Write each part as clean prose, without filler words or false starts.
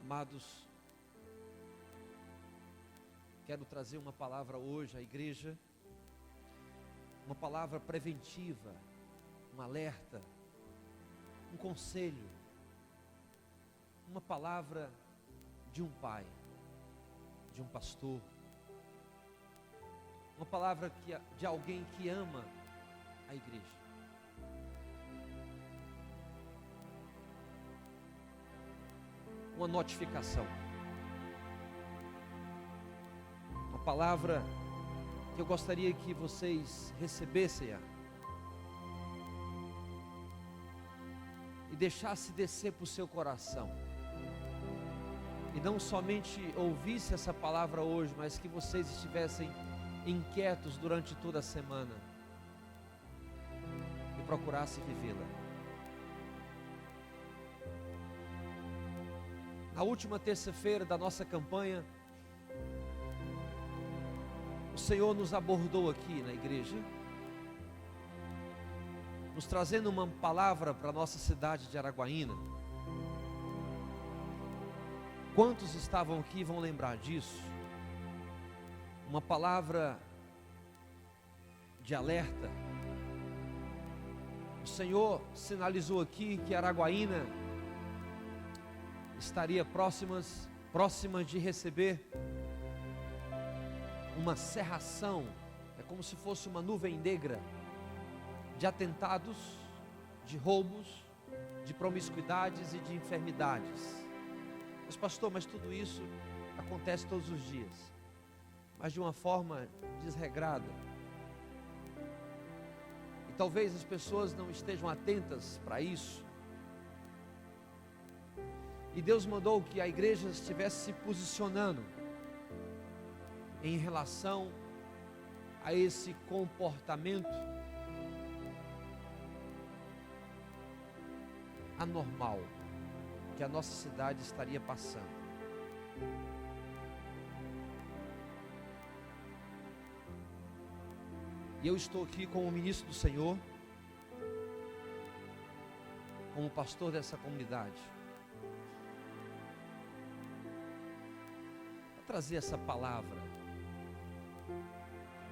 Amados, quero trazer uma palavra hoje à igreja, uma palavra preventiva, um alerta, um conselho, uma palavra de um pai, de um pastor, uma palavra de alguém que ama a igreja. Uma notificação, uma palavra que eu gostaria que vocês recebessem e deixasse descer para o seu coração, e não somente ouvisse essa palavra hoje, mas que vocês estivessem inquietos durante toda a semana e procurassem vivê-la. Na última terça-feira da nossa campanha, o Senhor nos abordou aqui na igreja, nos trazendo uma palavra para a nossa cidade de Araguaína. Quantos estavam aqui vão lembrar disso? Uma palavra de alerta. O Senhor sinalizou aqui que Araguaína estaria próxima de receber uma cerração, é como se fosse uma nuvem negra de atentados, de roubos, de promiscuidades e de enfermidades. Mas pastor, tudo isso acontece todos os dias, mas de uma forma desregrada, e talvez as pessoas não estejam atentas para isso. E Deus mandou que a igreja estivesse se posicionando em relação a esse comportamento anormal que a nossa cidade estaria passando. E eu estou aqui como ministro do Senhor, como pastor dessa comunidade, trazer essa palavra,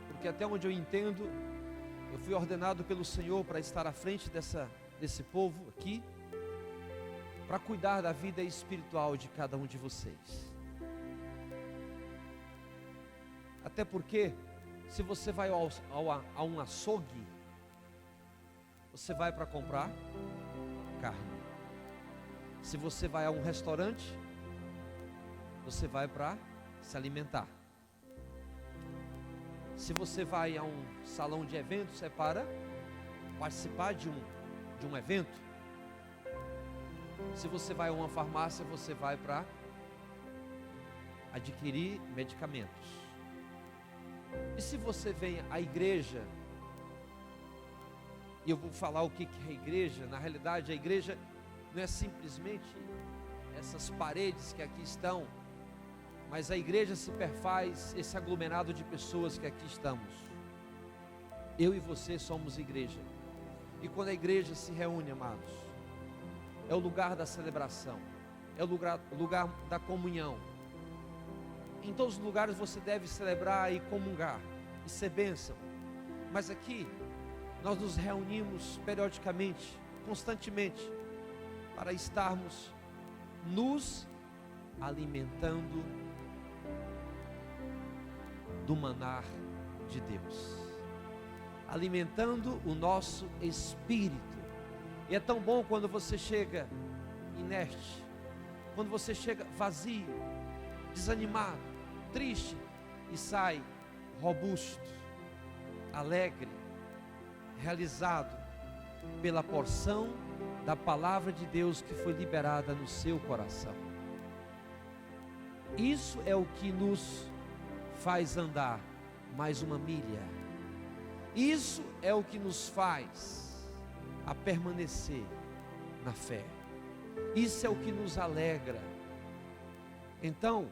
porque até onde eu entendo, eu fui ordenado pelo Senhor para estar à frente desse povo aqui, para cuidar da vida espiritual de cada um de vocês. Até porque, se você vai a um açougue, você vai para comprar carne. Se você vai a um restaurante, você vai para se alimentar. Se você vai a um salão de eventos, é para participar de um evento. Se você vai a uma farmácia, você vai para adquirir medicamentos. E se você vem à igreja, e eu vou falar o que é a igreja. Na realidade, a igreja não é simplesmente essas paredes que aqui estão, mas a igreja se perfaz esse aglomerado de pessoas que aqui estamos. Eu e você somos igreja. E quando a igreja se reúne, amados, é o lugar da celebração, é o lugar da comunhão. Em todos os lugares você deve celebrar e comungar e ser bênção. Mas aqui nós nos reunimos periodicamente, constantemente, para estarmos nos alimentando do manar de Deus, alimentando o nosso espírito. E é tão bom quando você chega inerte, quando você chega vazio, desanimado, triste, e sai robusto, alegre, realizado pela porção da palavra de Deus que foi liberada no seu coração. Isso é o que nos faz andar mais uma milha. Isso é o que nos faz a permanecer na fé. Isso é o que nos alegra. Então,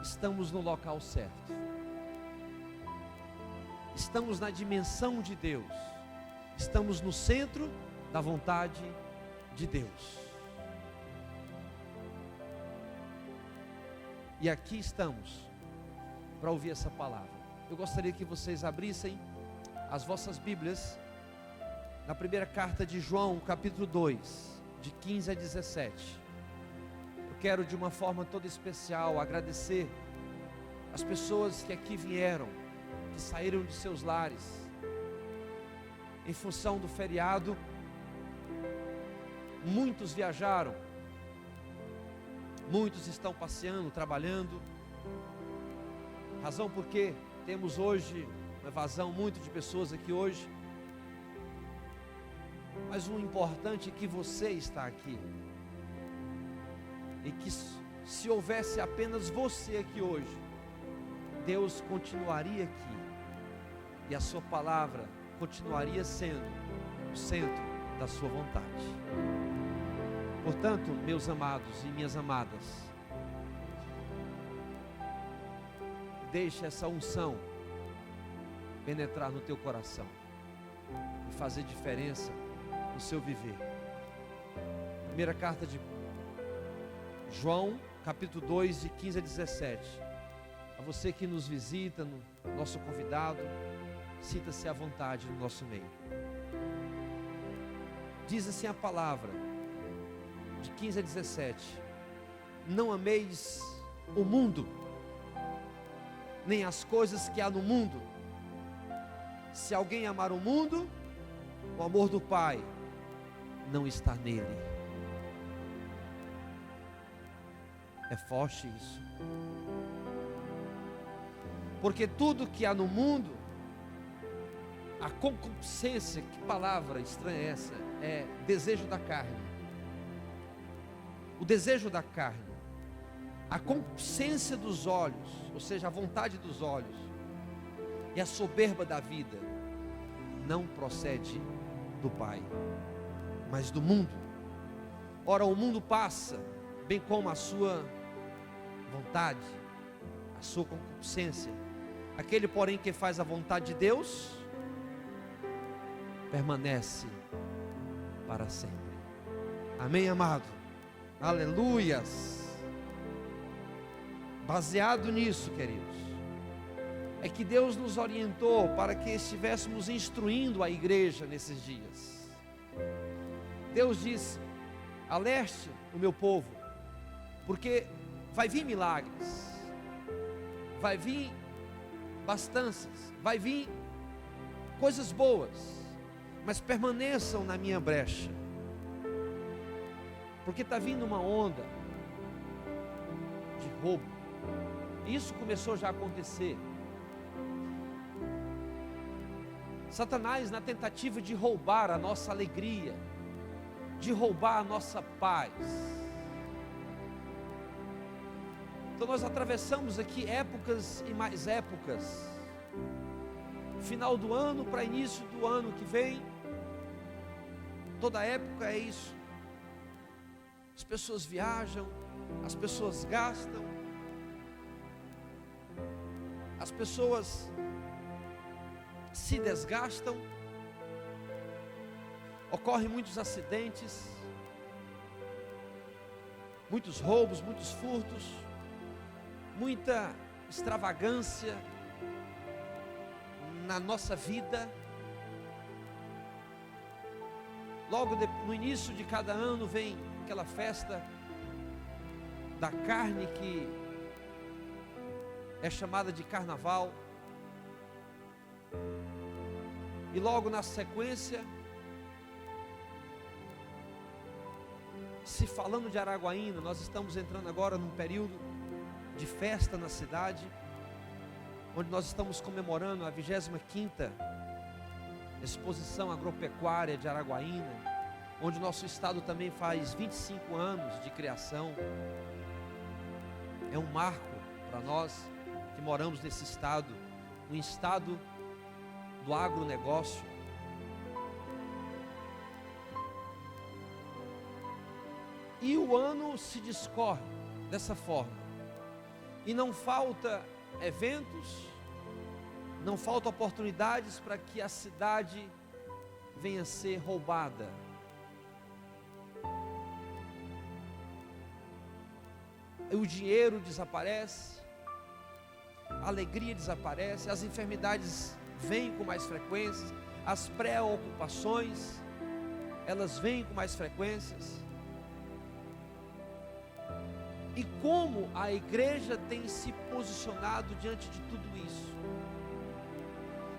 estamos no local certo. Estamos na dimensão de Deus. Estamos no centro da vontade de Deus. E aqui estamos para ouvir essa palavra. Eu gostaria que vocês abrissem as vossas Bíblias na primeira carta de João, capítulo 2, de 15 a 17. Eu quero de uma forma toda especial agradecer as pessoas que aqui vieram, que saíram de seus lares em função do feriado. Muitos viajaram, muitos estão passeando, trabalhando, razão porque temos hoje uma evasão muito de pessoas aqui hoje. Mas o importante é que você está aqui, e que se houvesse apenas você aqui hoje, Deus continuaria aqui, e a sua palavra continuaria sendo o centro da sua vontade. Portanto, meus amados e minhas amadas, deixe essa unção penetrar no teu coração e fazer diferença no seu viver. Primeira carta de João, capítulo 2, de 15 a 17. A você que nos visita, nosso convidado, sinta-se à vontade no nosso meio. Diz assim a palavra, de 15 a 17: não ameis o mundo, nem as coisas que há no mundo. Se alguém amar o mundo, o amor do Pai não está nele. É forte isso. Porque tudo que há no mundo, a concupiscência, que palavra estranha é essa? É desejo da carne. O desejo da carne, a concupiscência dos olhos, ou seja, a vontade dos olhos, e a soberba da vida, não procede do Pai, mas do mundo. Ora, o mundo passa, bem como a sua vontade, a sua concupiscência. Aquele, porém, que faz a vontade de Deus, permanece para sempre. Amém, amado? Aleluias. Baseado nisso, queridos, é que Deus nos orientou para que estivéssemos instruindo a igreja nesses dias. Deus disse: alerte o meu povo, porque vai vir milagres, vai vir bastanças, vai vir coisas boas, mas permaneçam na minha brecha, porque está vindo uma onda de roubo. Isso começou já a acontecer. Satanás, na tentativa de roubar a nossa alegria, de roubar a nossa paz. Então nós atravessamos aqui épocas e mais épocas. Final do ano para início do ano que vem, toda época é isso. As pessoas viajam, as pessoas gastam, as pessoas se desgastam, ocorrem muitos acidentes, muitos roubos, muitos furtos, muita extravagância na nossa vida. Logo no início de cada ano vem aquela festa da carne que é chamada de carnaval. E logo na sequência, se falando de Araguaína, nós estamos entrando agora num período de festa na cidade, onde nós estamos comemorando a 25ª Exposição Agropecuária de Araguaína, onde o nosso estado também faz 25 anos de criação. É um marco para nós que moramos nesse estado, um estado do agronegócio. E o ano se discorre dessa forma, e não falta eventos, não falta oportunidades para que a cidade venha a ser roubada. o dinheiro desaparece, a alegria desaparece, as enfermidades vêm com mais frequência, as preocupações, elas vêm com mais frequências. E como a igreja tem se posicionado diante de tudo isso?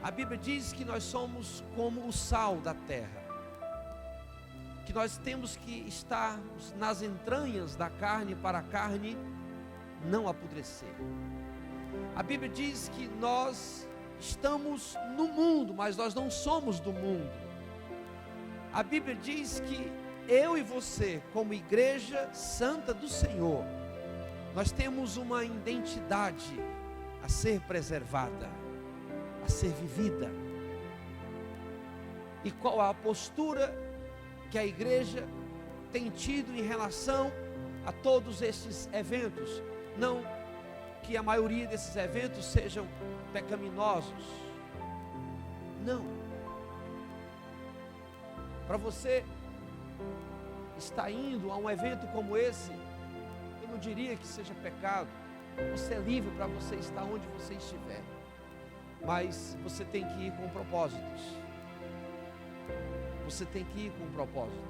A Bíblia diz que nós somos como o sal da terra, que nós temos que estar nas entranhas da carne para a carne não apodrecer. A Bíblia diz que nós estamos no mundo, mas nós não somos do mundo. A Bíblia diz que eu e você, como igreja santa do Senhor, nós temos uma identidade a ser preservada, a ser vivida. E qual a postura que a igreja tem tido em relação a todos estes eventos? Não que a maioria desses eventos sejam pecaminosos, não. Para você estar indo a um evento como esse, eu não diria que seja pecado. Você é livre para você estar onde você estiver, mas você tem que ir com propósitos. Você tem que ir com propósitos.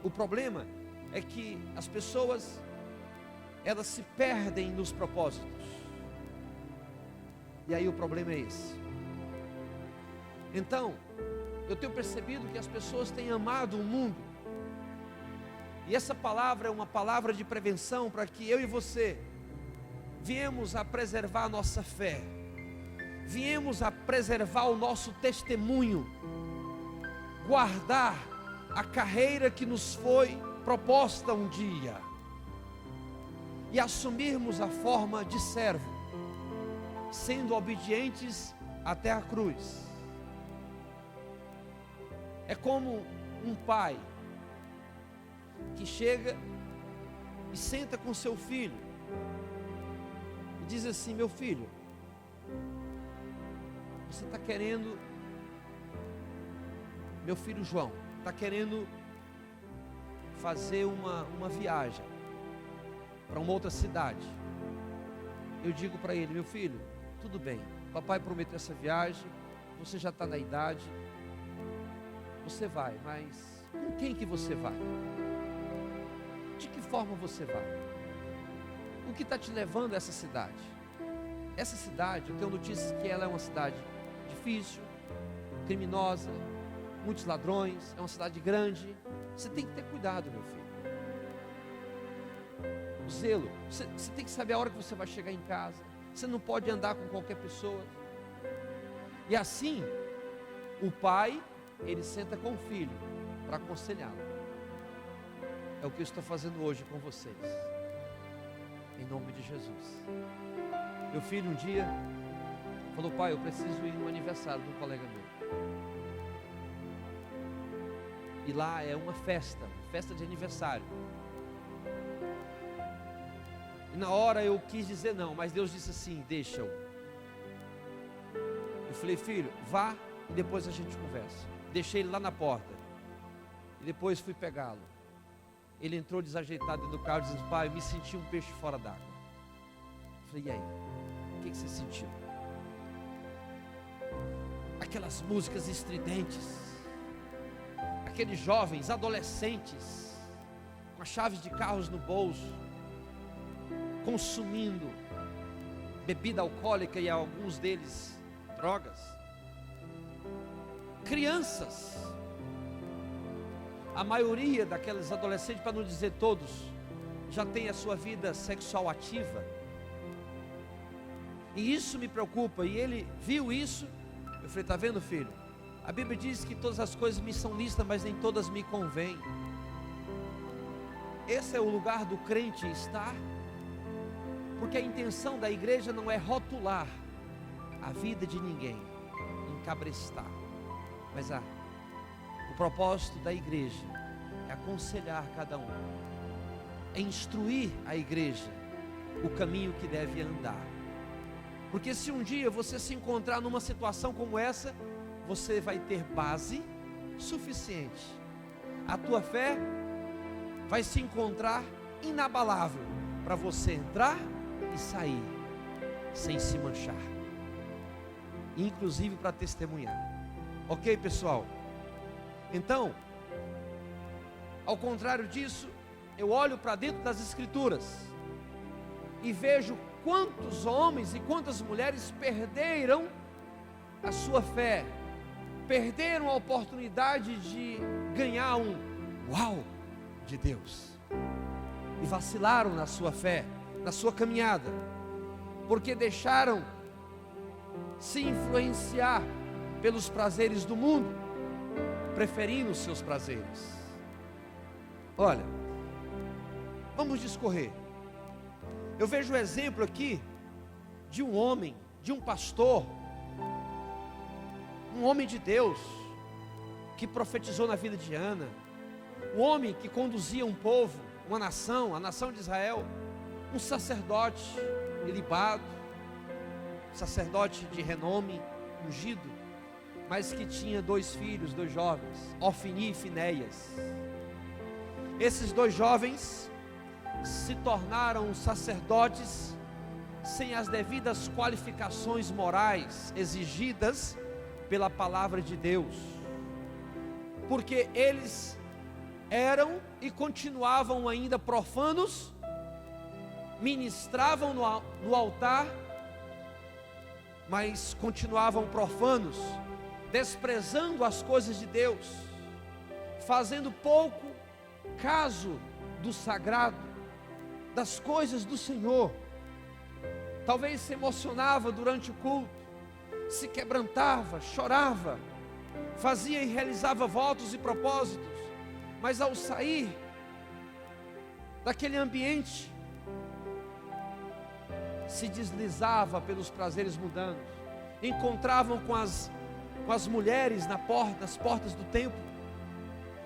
O problema é que as pessoas, elas se perdem nos propósitos. E aí o problema é esse. Então, eu tenho percebido que as pessoas têm amado o mundo. E essa palavra é uma palavra de prevenção para que eu e você viemos a preservar a nossa fé, viemos a preservar o nosso testemunho, guardar a carreira que nos foi proposta um dia e assumirmos a forma de servo, sendo obedientes até a cruz. É como um pai que chega e senta com seu filho e diz assim: meu filho, você está querendo, meu filho João, está querendo fazer uma viagem para uma outra cidade. Eu digo para ele: meu filho, tudo bem, papai prometeu essa viagem, você já está na idade, você vai, mas com quem que você vai? De que forma você vai? O que está te levando a essa cidade? Essa cidade, eu tenho notícias que ela é uma cidade difícil, criminosa, muitos ladrões, é uma cidade grande. Você tem que ter cuidado, meu filho. O zelo, você tem que saber a hora que você vai chegar em casa. Você não pode andar com qualquer pessoa. E assim, o pai, ele senta com o filho para aconselhá-lo. É o que eu estou fazendo hoje com vocês, em nome de Jesus. Meu filho um dia falou: pai, eu preciso ir no aniversário de um colega meu. E lá é uma festa de aniversário. E na hora eu quis dizer não, mas Deus disse assim: deixa eu. Eu falei: filho, vá e depois a gente conversa. Deixei ele lá na porta e depois fui pegá-lo. Ele entrou desajeitado dentro do carro e disse: pai, eu me senti um peixe fora d'água. Eu falei: e aí? O que você sentiu? Aquelas músicas estridentes, aqueles jovens, adolescentes, com as chaves de carros no bolso, consumindo bebida alcoólica e alguns deles drogas. Crianças, a maioria daqueles adolescentes, para não dizer todos, já tem a sua vida sexual ativa. E isso me preocupa. E ele viu isso. Eu falei: está vendo, filho? A Bíblia diz que todas as coisas me são lícitas, mas nem todas me convêm. Esse é o lugar do crente estar, porque a intenção da igreja não é rotular a vida de ninguém, encabrestar, mas o propósito da igreja é aconselhar cada um, é instruir a igreja o caminho que deve andar. Porque se um dia você se encontrar numa situação como essa, você vai ter base suficiente. A tua fé vai se encontrar inabalável, para você entrar e sair sem se manchar, inclusive para testemunhar. Ok, pessoal? Então, ao contrário disso, eu olho para dentro das Escrituras e vejo quantos homens e quantas mulheres perderam a sua fé, perderam a oportunidade de ganhar um uau de Deus, e vacilaram na sua fé, na sua caminhada, porque deixaram se influenciar pelos prazeres do mundo, preferindo os seus prazeres. Olha, vamos discorrer. Eu vejo o exemplo aqui de um homem, de um pastor, um homem de Deus, que profetizou na vida de Ana, um homem que conduzia um povo, uma nação, a nação de Israel, um sacerdote ilibado, sacerdote de renome, ungido, mas que tinha 2 filhos, 2 jovens, Ofni e Finéias. Esses 2 jovens se tornaram sacerdotes sem as devidas qualificações morais exigidas pela palavra de Deus, porque eles eram e continuavam ainda profanos, ministravam no altar, mas continuavam profanos, desprezando as coisas de Deus, fazendo pouco caso do sagrado, das coisas do Senhor. Talvez se emocionava durante o culto, se quebrantava, chorava, fazia e realizava votos e propósitos, mas ao sair daquele ambiente, se deslizava pelos prazeres mundanos, encontravam com as mulheres nas portas do templo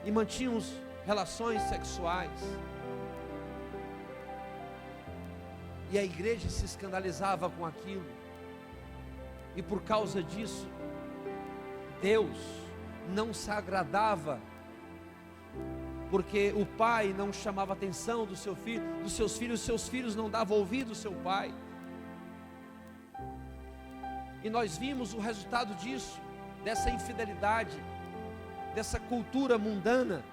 e mantinham relações sexuais. E a igreja se escandalizava com aquilo, e por causa disso, Deus não se agradava, porque o pai não chamava a atenção dos seus filhos não davam ouvido ao seu pai. E nós vimos o resultado disso, dessa infidelidade, dessa cultura mundana,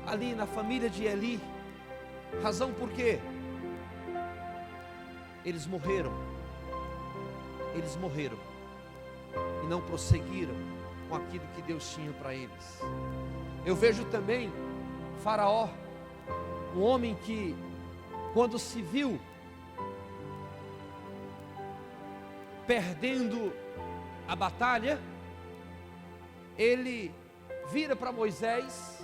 ali na família de Eli. Razão por quê? Eles morreram e não prosseguiram com aquilo que Deus tinha para eles. Eu vejo também Faraó, um homem que, quando se viu perdendo a batalha, ele vira para Moisés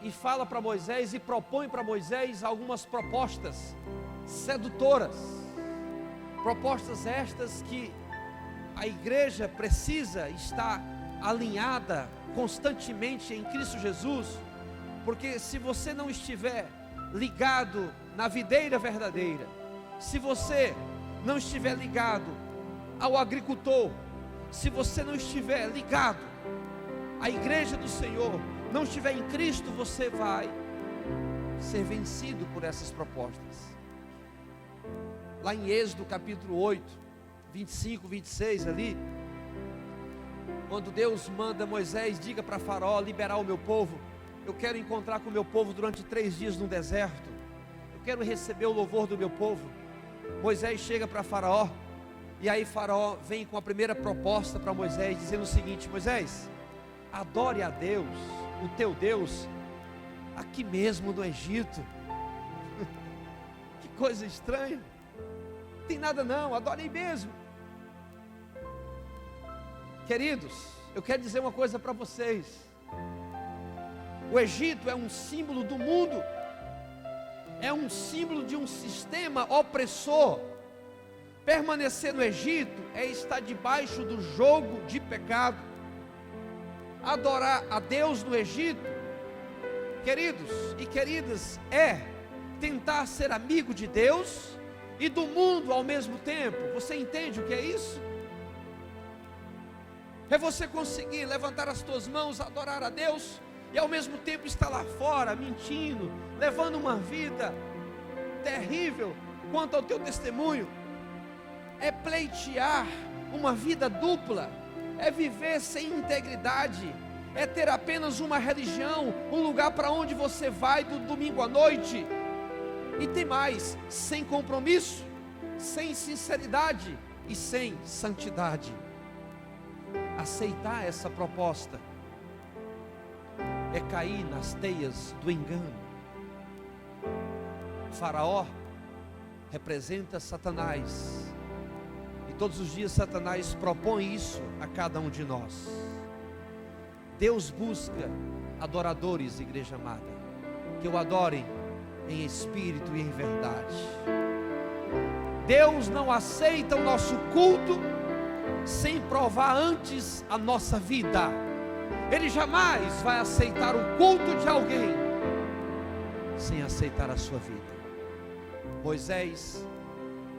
e fala para Moisés e propõe para Moisés algumas propostas sedutoras, propostas estas que a igreja precisa estar alinhada constantemente em Cristo Jesus, porque se você não estiver ligado na videira verdadeira, se você não estiver ligado ao agricultor, se você não estiver ligado à igreja do Senhor, não estiver em Cristo, você vai ser vencido por essas propostas. Lá em Êxodo capítulo 8, 25, 26 ali, quando Deus manda Moisés, diga para Faraó liberar o meu povo, eu quero encontrar com o meu povo durante 3 dias no deserto, eu quero receber o louvor do meu povo. Moisés chega para Faraó, e aí Faraó vem com a primeira proposta para Moisés, dizendo o seguinte: Moisés, adore a Deus, o teu Deus, aqui mesmo no Egito. Que coisa estranha, não tem nada não, adore aí mesmo. Queridos, eu quero dizer uma coisa para vocês: o Egito é um símbolo do mundo, é um símbolo de um sistema opressor. Permanecer no Egito é estar debaixo do jogo de pecado. Adorar a Deus no Egito, queridos e queridas, é tentar ser amigo de Deus e do mundo ao mesmo tempo. Você entende o que é isso? É você conseguir levantar as tuas mãos, adorar a Deus e ao mesmo tempo estar lá fora mentindo, levando uma vida terrível quanto ao teu testemunho é pleitear uma vida dupla, é viver sem integridade, é ter apenas uma religião, um lugar para onde você vai do domingo à noite, e tem mais, sem compromisso, sem sinceridade e sem santidade. Aceitar essa proposta é cair nas teias do engano. Faraó representa Satanás, e todos os dias Satanás propõe isso a cada um de nós. Deus busca adoradores, igreja amada, que o adorem em espírito e em verdade. Deus não aceita o nosso culto sem provar antes a nossa vida. Ele jamais vai aceitar o culto de alguém sem aceitar a sua vida. Moisés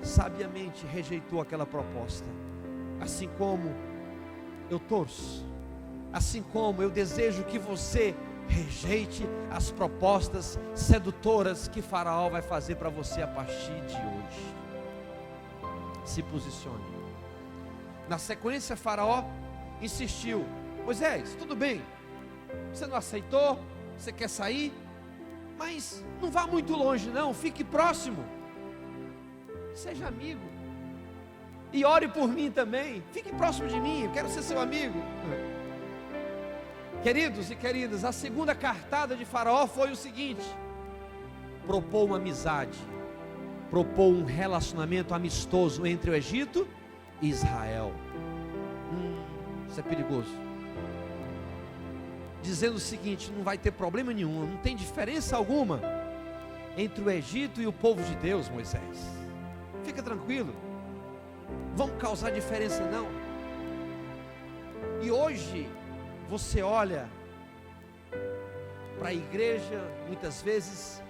sabiamente rejeitou aquela proposta, assim como eu torço, assim como eu desejo que você rejeite as propostas sedutoras que Faraó vai fazer para você a partir de hoje. Se posicione. Na sequência, Faraó insistiu: Moisés, tudo bem, você não aceitou, você quer sair, mas não vá muito longe não, fique próximo, seja amigo, e ore por mim também, fique próximo de mim, eu quero ser seu amigo. Queridos e queridas, a segunda cartada de Faraó foi o seguinte: propôs uma amizade, propôs um relacionamento amistoso entre o Egito e Israel. Isso é perigoso. Dizendo o seguinte: não vai ter problema nenhum, não tem diferença alguma entre o Egito e o povo de Deus, Moisés. Fica tranquilo, vamos causar diferença não. E hoje você olha para a igreja muitas vezes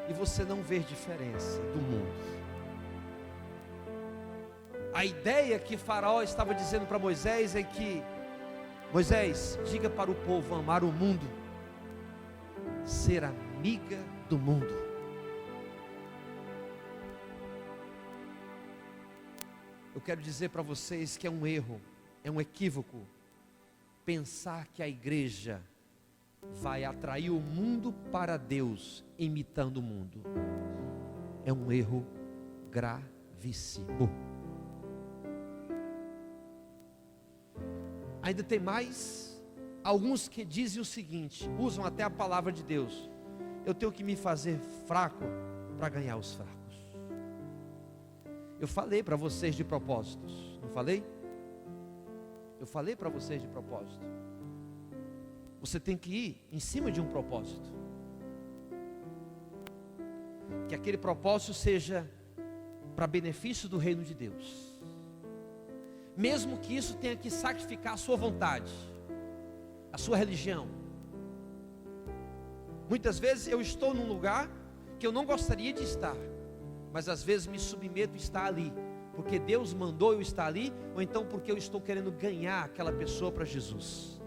e você não vê diferença do mundo. A ideia que Faraó estava dizendo para Moisés é que: Moisés, diga para o povo amar o mundo, ser amiga do mundo. Eu quero dizer para vocês que é um erro, é um equívoco pensar que a igreja vai atrair o mundo para Deus imitando o mundo. É um erro gravíssimo. Ainda tem mais alguns que dizem o seguinte, usam até a palavra de Deus: eu tenho que me fazer fraco para ganhar os fracos. Eu falei para vocês de propósitos, não falei? Eu falei para vocês de propósito. Você tem que ir em cima de um propósito, que aquele propósito seja para benefício do reino de Deus, mesmo que isso tenha que sacrificar a sua vontade, a sua religião. Muitas vezes eu estou num lugar que eu não gostaria de estar, mas às vezes me submeto a estar ali, porque Deus mandou eu estar ali, ou então porque eu estou querendo ganhar aquela pessoa para Jesus.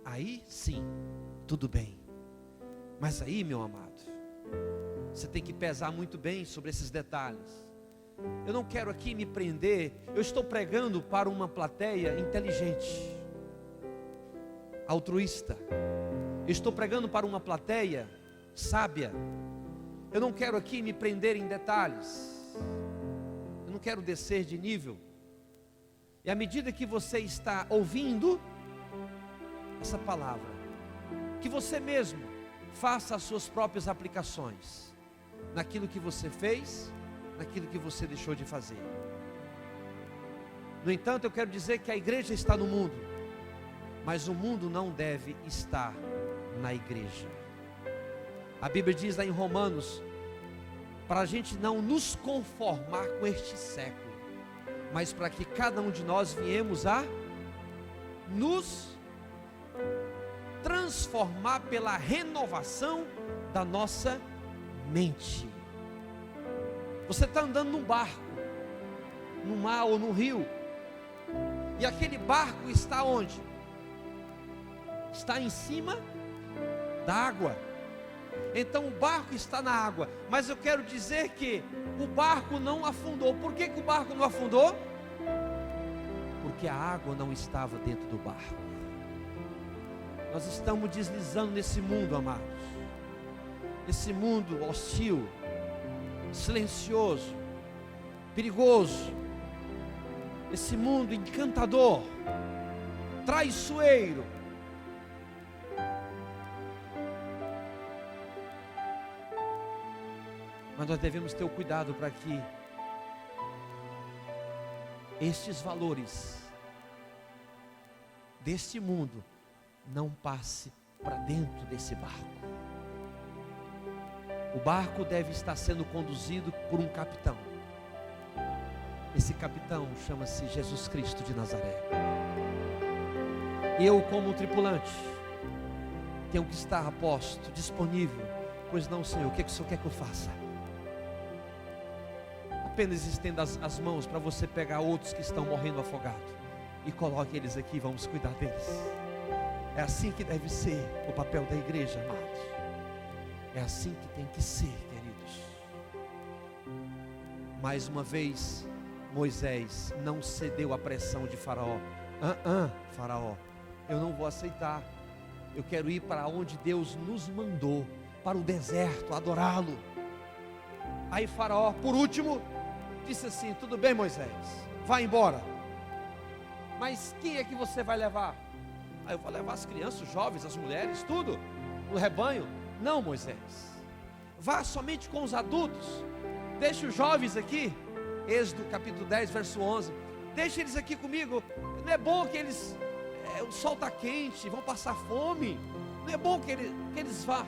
Aí sim, tudo bem. Mas aí, meu amado, você tem que pesar muito bem sobre esses detalhes. Eu não quero aqui me prender. Eu estou pregando para uma plateia inteligente, altruísta. Eu estou pregando para uma plateia sábia. Eu não quero aqui me prender em detalhes. Eu não quero descer de nível. E à medida que você está ouvindo essa palavra, que você mesmo faça as suas próprias aplicações naquilo que você fez, naquilo que você deixou de fazer. No entanto, eu quero dizer que a igreja está no mundo, mas o mundo não deve estar na igreja. A Bíblia diz lá em Romanos, para a gente não nos conformar com este século, mas para que cada um de nós viemos a nos transformar pela renovação da nossa mente. Você está andando num barco, no mar ou no rio, e aquele barco está onde? Está em cima da água. Então o barco está na água, mas eu quero dizer que o barco não afundou. Por que o barco não afundou? Porque a água não estava dentro do barco. Nós estamos deslizando nesse mundo, amados, esse mundo hostil, silencioso, perigoso, esse mundo encantador, traiçoeiro. Mas nós devemos ter o cuidado para que estes valores deste mundo não passe para dentro desse barco. O barco deve estar sendo conduzido por um capitão. Esse capitão chama-se Jesus Cristo de Nazaré. Eu, como tripulante, tenho que estar a posto, disponível. Pois não, Senhor, o que o Senhor quer que eu faça? Apenas estenda as mãos para você pegar outros que estão morrendo afogados e coloque eles aqui, vamos cuidar deles. É assim que deve ser o papel da igreja, amados. É assim que tem que ser, queridos. Mais uma vez, Moisés não cedeu à pressão de Faraó. Faraó, eu não vou aceitar. Eu quero ir para onde Deus nos mandou, para o deserto, adorá-lo. Aí Faraó, por último, disse assim: tudo bem, Moisés, vá embora. Mas quem é que você vai levar? Aí eu vou levar as crianças, os jovens, as mulheres, tudo, o rebanho. Não, Moisés, vá somente com os adultos. Deixe os jovens aqui. Êxodo capítulo 10, verso 11. Deixe eles aqui comigo. Não é bom que eles, o sol está quente, vão passar fome. Não é bom que eles vá.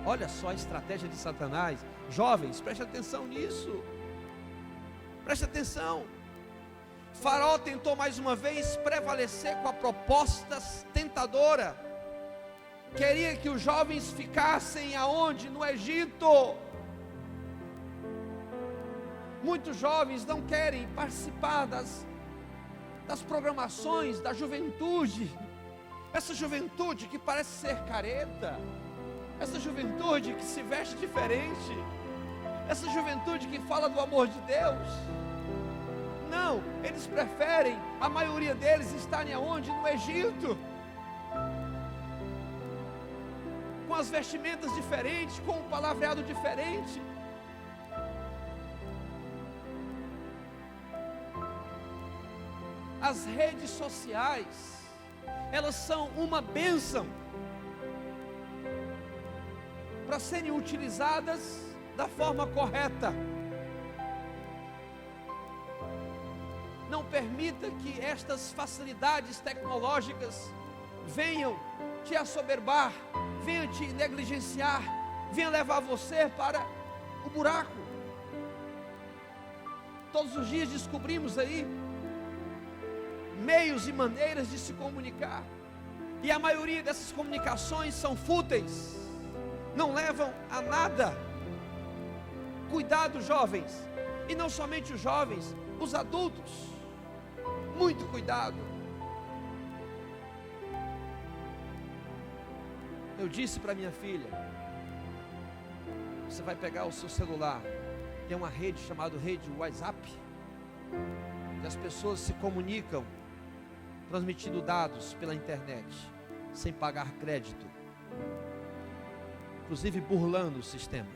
Olha só a estratégia de Satanás. Jovens, preste atenção nisso. Preste atenção. Faraó tentou mais uma vez prevalecer com a proposta tentadora. Queria que os jovens ficassem aonde? No Egito. Muitos jovens não querem participar das programações da juventude. Essa juventude que parece ser careta. Essa juventude que se veste diferente. Essa juventude que fala do amor de Deus. Não, eles preferem, a maioria deles, estarem aonde? No Egito. Com as vestimentas diferentes, com o palavreado diferente. As redes sociais, elas são uma bênção para serem utilizadas da forma correta. Não permita que estas facilidades tecnológicas venham te assoberbar, venham te negligenciar, venham levar você para o buraco. Todos os dias descobrimos aí meios e maneiras de se comunicar, e a maioria dessas comunicações são fúteis, não levam a nada. Cuidado, jovens, e não somente os jovens, os adultos, muito cuidado. Eu disse para minha filha: você vai pegar o seu celular, tem uma rede chamada rede WhatsApp, que as pessoas se comunicam transmitindo dados pela internet, sem pagar crédito, inclusive burlando o sistema.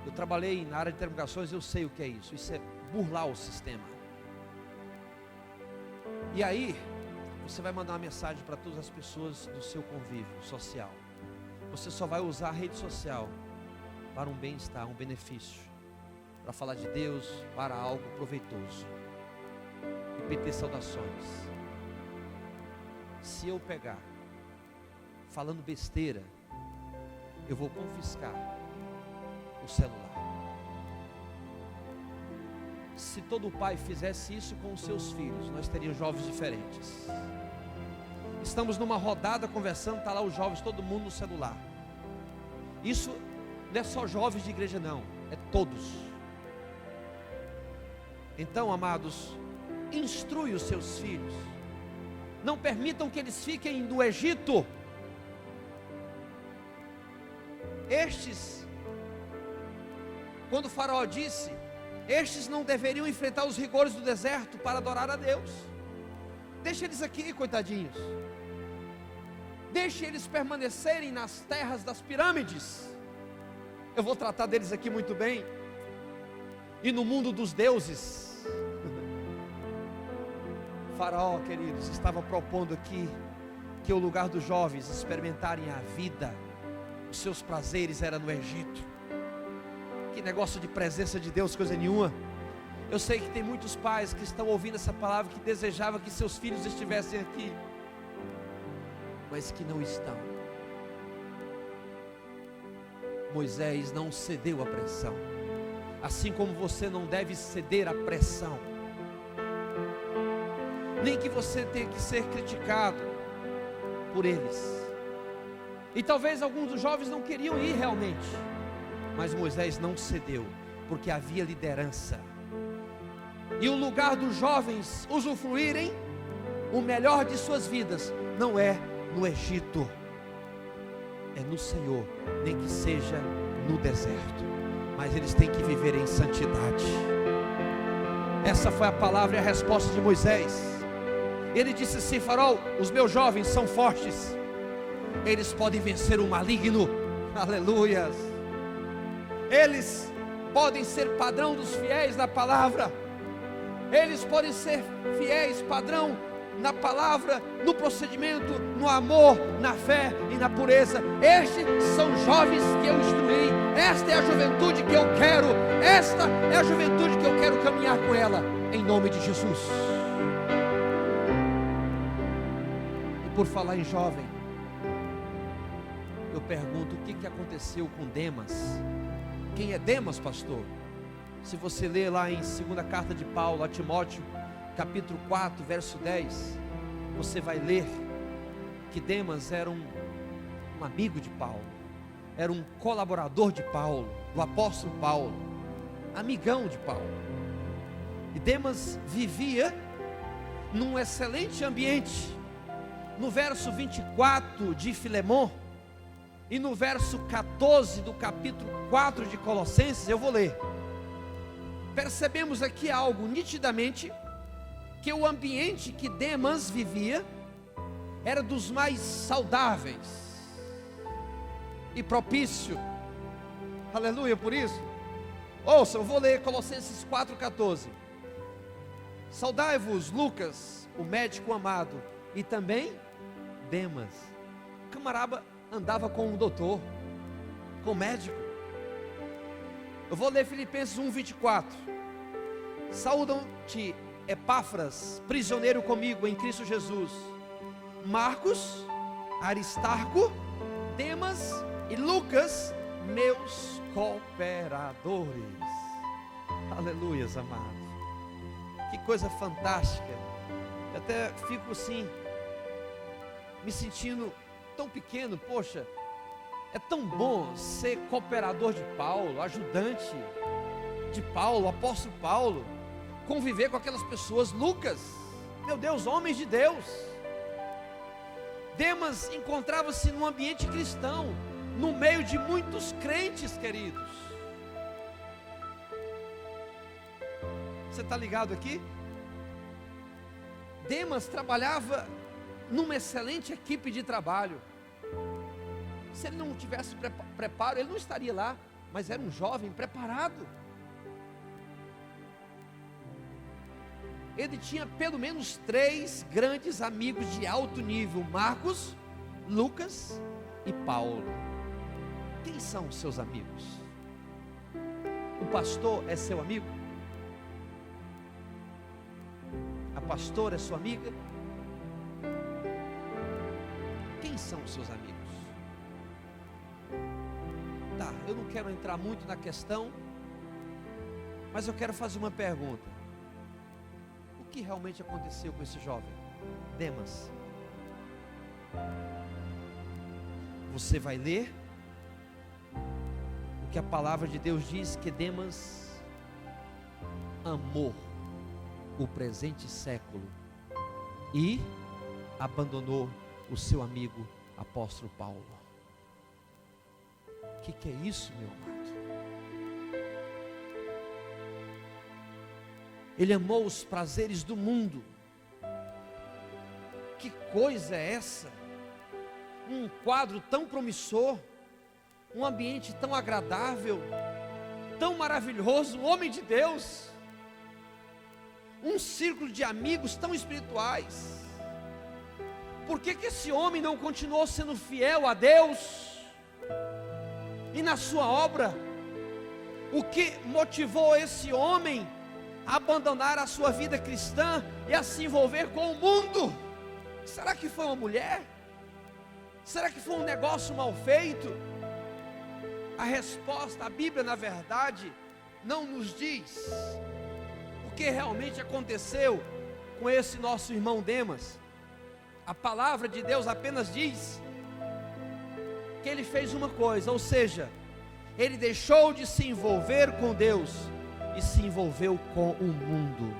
Eu trabalhei na área de telecomunicações, eu sei o que é isso. Isso é burlar o sistema. E aí, você vai mandar uma mensagem para todas as pessoas do seu convívio social. Você só vai usar a rede social para um bem-estar, um benefício, para falar de Deus, para algo proveitoso. Repetir saudações. Se eu pegar falando besteira, eu vou confiscar o celular. Se todo pai fizesse isso com os seus filhos, nós teríamos jovens diferentes. Estamos numa rodada conversando, está lá os jovens, todo mundo no celular. Isso não é só jovens de igreja não, é todos. Então, amados, instrui os seus filhos. Não permitam que eles fiquem no Egito. estes, quando o faraó disse, estes não deveriam enfrentar os rigores do deserto para adorar a Deus. Deixa eles aqui, coitadinhos. Deixe eles permanecerem nas terras das pirâmides. Eu vou tratar deles aqui muito bem. E no mundo dos deuses, o faraó, queridos, estava propondo aqui que o lugar dos jovens experimentarem a vida, os seus prazeres era no Egito. Que negócio de presença de Deus, coisa nenhuma. Eu sei que tem muitos pais que estão ouvindo essa palavra, que desejavam que seus filhos estivessem aqui, mas que não estão. Moisés não cedeu à pressão, assim como você não deve ceder à pressão, nem que você tenha que ser criticado por eles. E talvez alguns dos jovens não queriam ir realmente, mas Moisés não cedeu, porque havia liderança. E o lugar dos jovens usufruírem o melhor de suas vidas não é no Egito, é no Senhor, nem que seja no deserto, mas eles têm que viver em santidade. Essa foi a palavra e a resposta de Moisés. Ele disse assim: faraó, os meus jovens são fortes, eles podem vencer o maligno, aleluias. Eles podem ser padrão dos fiéis na palavra, eles podem ser fiéis, padrão na palavra, no procedimento, no amor, na fé e na pureza. Estes são jovens que eu instruí. Esta é a juventude que eu quero. Esta é a juventude que eu quero caminhar com ela, em nome de Jesus. E por falar em jovem, eu pergunto, o que aconteceu com Demas? Quem é Demas, pastor? Se você ler lá em 2ª carta de Paulo a Timóteo, capítulo 4, verso 10, você vai ler que Demas era um amigo de Paulo, era um colaborador de Paulo, do apóstolo Paulo, amigão de Paulo. E Demas vivia num excelente ambiente. No verso 24 de Filemon e no verso 14 do capítulo 4 de Colossenses, eu vou ler. Percebemos aqui algo nitidamente, que o ambiente que Demas vivia era dos mais saudáveis e propício, aleluia, por isso. Ouça, eu vou ler Colossenses 4,14. Saudai-vos, Lucas, o médico amado, e também Demas. O camarada andava com um doutor, com um médico. Eu vou ler Filipenses 1,24. Saúdam-te Epáfras, prisioneiro comigo em Cristo Jesus, Marcos, Aristarco, Demas e Lucas, meus cooperadores. Aleluias, amados. Que coisa fantástica. Eu até fico assim, me sentindo tão pequeno. Poxa, é tão bom ser cooperador de Paulo, ajudante de Paulo, apóstolo Paulo, conviver com aquelas pessoas. Lucas, meu Deus, homens de Deus. Demas encontrava-se num ambiente cristão, no meio de muitos crentes, queridos. Você está ligado aqui? Demas trabalhava numa excelente equipe de trabalho. Se ele não tivesse preparo, ele não estaria lá, mas era um jovem preparado. Ele tinha pelo menos 3 grandes amigos de alto nível: Marcos, Lucas e Paulo. Quem são os seus amigos? O pastor é seu amigo? A pastora é sua amiga? Quem são os seus amigos? Tá, eu não quero entrar muito na questão, mas eu quero fazer uma pergunta. O que realmente aconteceu com esse jovem, Demas? Você vai ler o que a palavra de Deus diz, que Demas amou o presente século e abandonou o seu amigo apóstolo Paulo. Que é isso, meu amado? Ele amou os prazeres do mundo. Que coisa é essa? Um quadro tão promissor, um ambiente tão agradável, tão maravilhoso, um homem de Deus, um círculo de amigos tão espirituais. Por que esse homem não continuou sendo fiel a Deus e na sua obra? O que motivou esse homem a abandonar a sua vida cristã e a se envolver com o mundo? Será que foi uma mulher? Será que foi um negócio mal feito? A resposta, a Bíblia na verdade não nos diz o que realmente aconteceu com esse nosso irmão Demas. A palavra de Deus apenas diz que ele fez uma coisa, ou seja, ele deixou de se envolver com Deus e se envolveu com o mundo.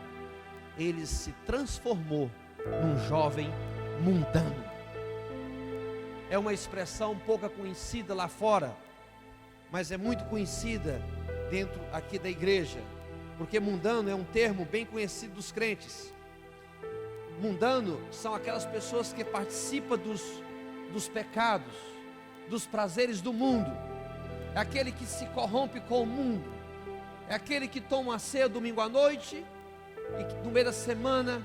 Ele se transformou num jovem mundano. É uma expressão pouco conhecida lá fora, mas é muito conhecida dentro aqui da igreja, porque mundano é um termo bem conhecido dos crentes. Mundano são aquelas pessoas que participam dos pecados, dos prazeres do mundo. É aquele que se corrompe com o mundo. É aquele que toma a ceia domingo à noite e que no meio da semana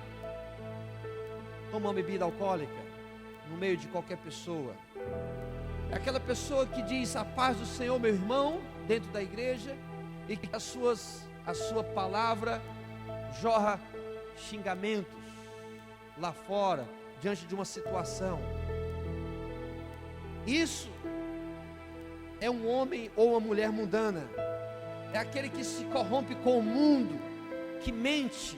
toma uma bebida alcoólica no meio de qualquer pessoa. É aquela pessoa que diz a paz do Senhor, meu irmão, dentro da igreja, e que a sua palavra jorra xingamentos lá fora, diante de uma situação. Isso é um homem ou uma mulher mundana. É aquele que se corrompe com o mundo, que mente.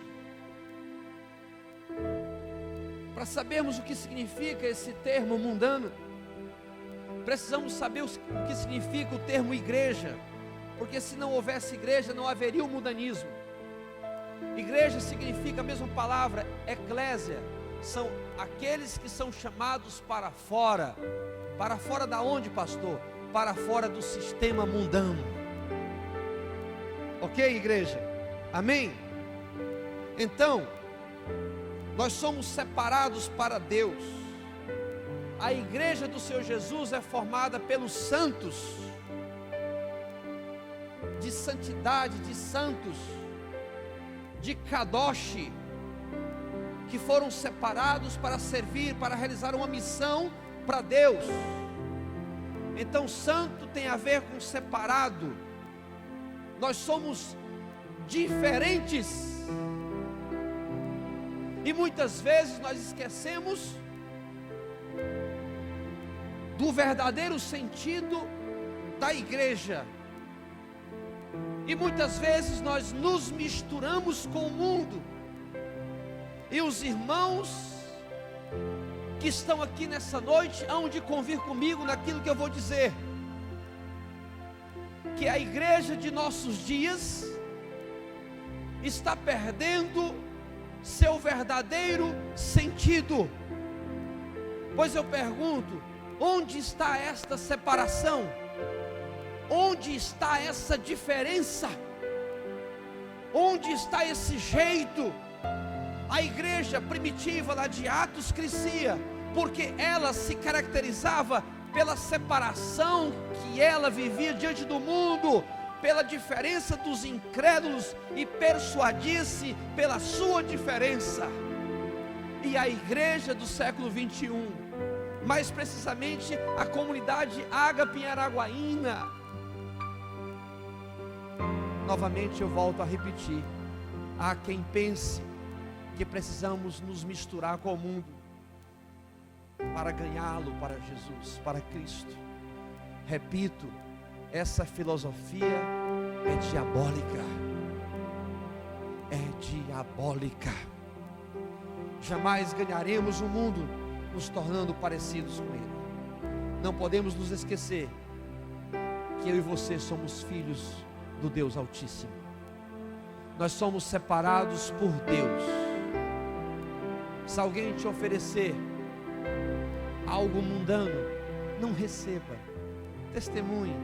Para sabermos o que significa esse termo mundano, precisamos saber o que significa o termo igreja, porque se não houvesse igreja, não haveria o mundanismo. Igreja significa a mesma palavra, eclésia, são aqueles que são chamados para fora. Para fora da onde, pastor? Para fora do sistema mundano. Ok, igreja? Amém? Então, nós somos separados para Deus. A igreja do Senhor Jesus é formada pelos santos, de santidade, de santos, de Kadosh, que foram separados para servir, para realizar uma missão para Deus. Então, santo tem a ver com separado. Nós somos diferentes. E muitas vezes nós esquecemos do verdadeiro sentido da igreja. E muitas vezes nós nos misturamos com o mundo. E os irmãos que estão aqui nessa noite hão de convir comigo naquilo que eu vou dizer. Que a igreja de nossos dias está perdendo seu verdadeiro sentido. Pois eu pergunto, onde está esta separação? Onde está essa diferença? Onde está esse jeito? A igreja primitiva lá de Atos crescia, porque ela se caracterizava pela separação que ela vivia diante do mundo, pela diferença dos incrédulos, e persuadia-se pela sua diferença. E a igreja do século 21, mais precisamente a comunidade Ágape em Araguaína, novamente eu volto a repetir, há quem pense que precisamos nos misturar com o mundo para ganhá-lo para Jesus, para Cristo. Repito, essa filosofia é diabólica. É diabólica. Jamais ganharemos o mundo nos tornando parecidos com Ele. Não podemos nos esquecer que eu e você somos filhos do Deus Altíssimo. Nós somos separados por Deus. Se alguém te oferecer algo mundano, não receba. Testemunhe.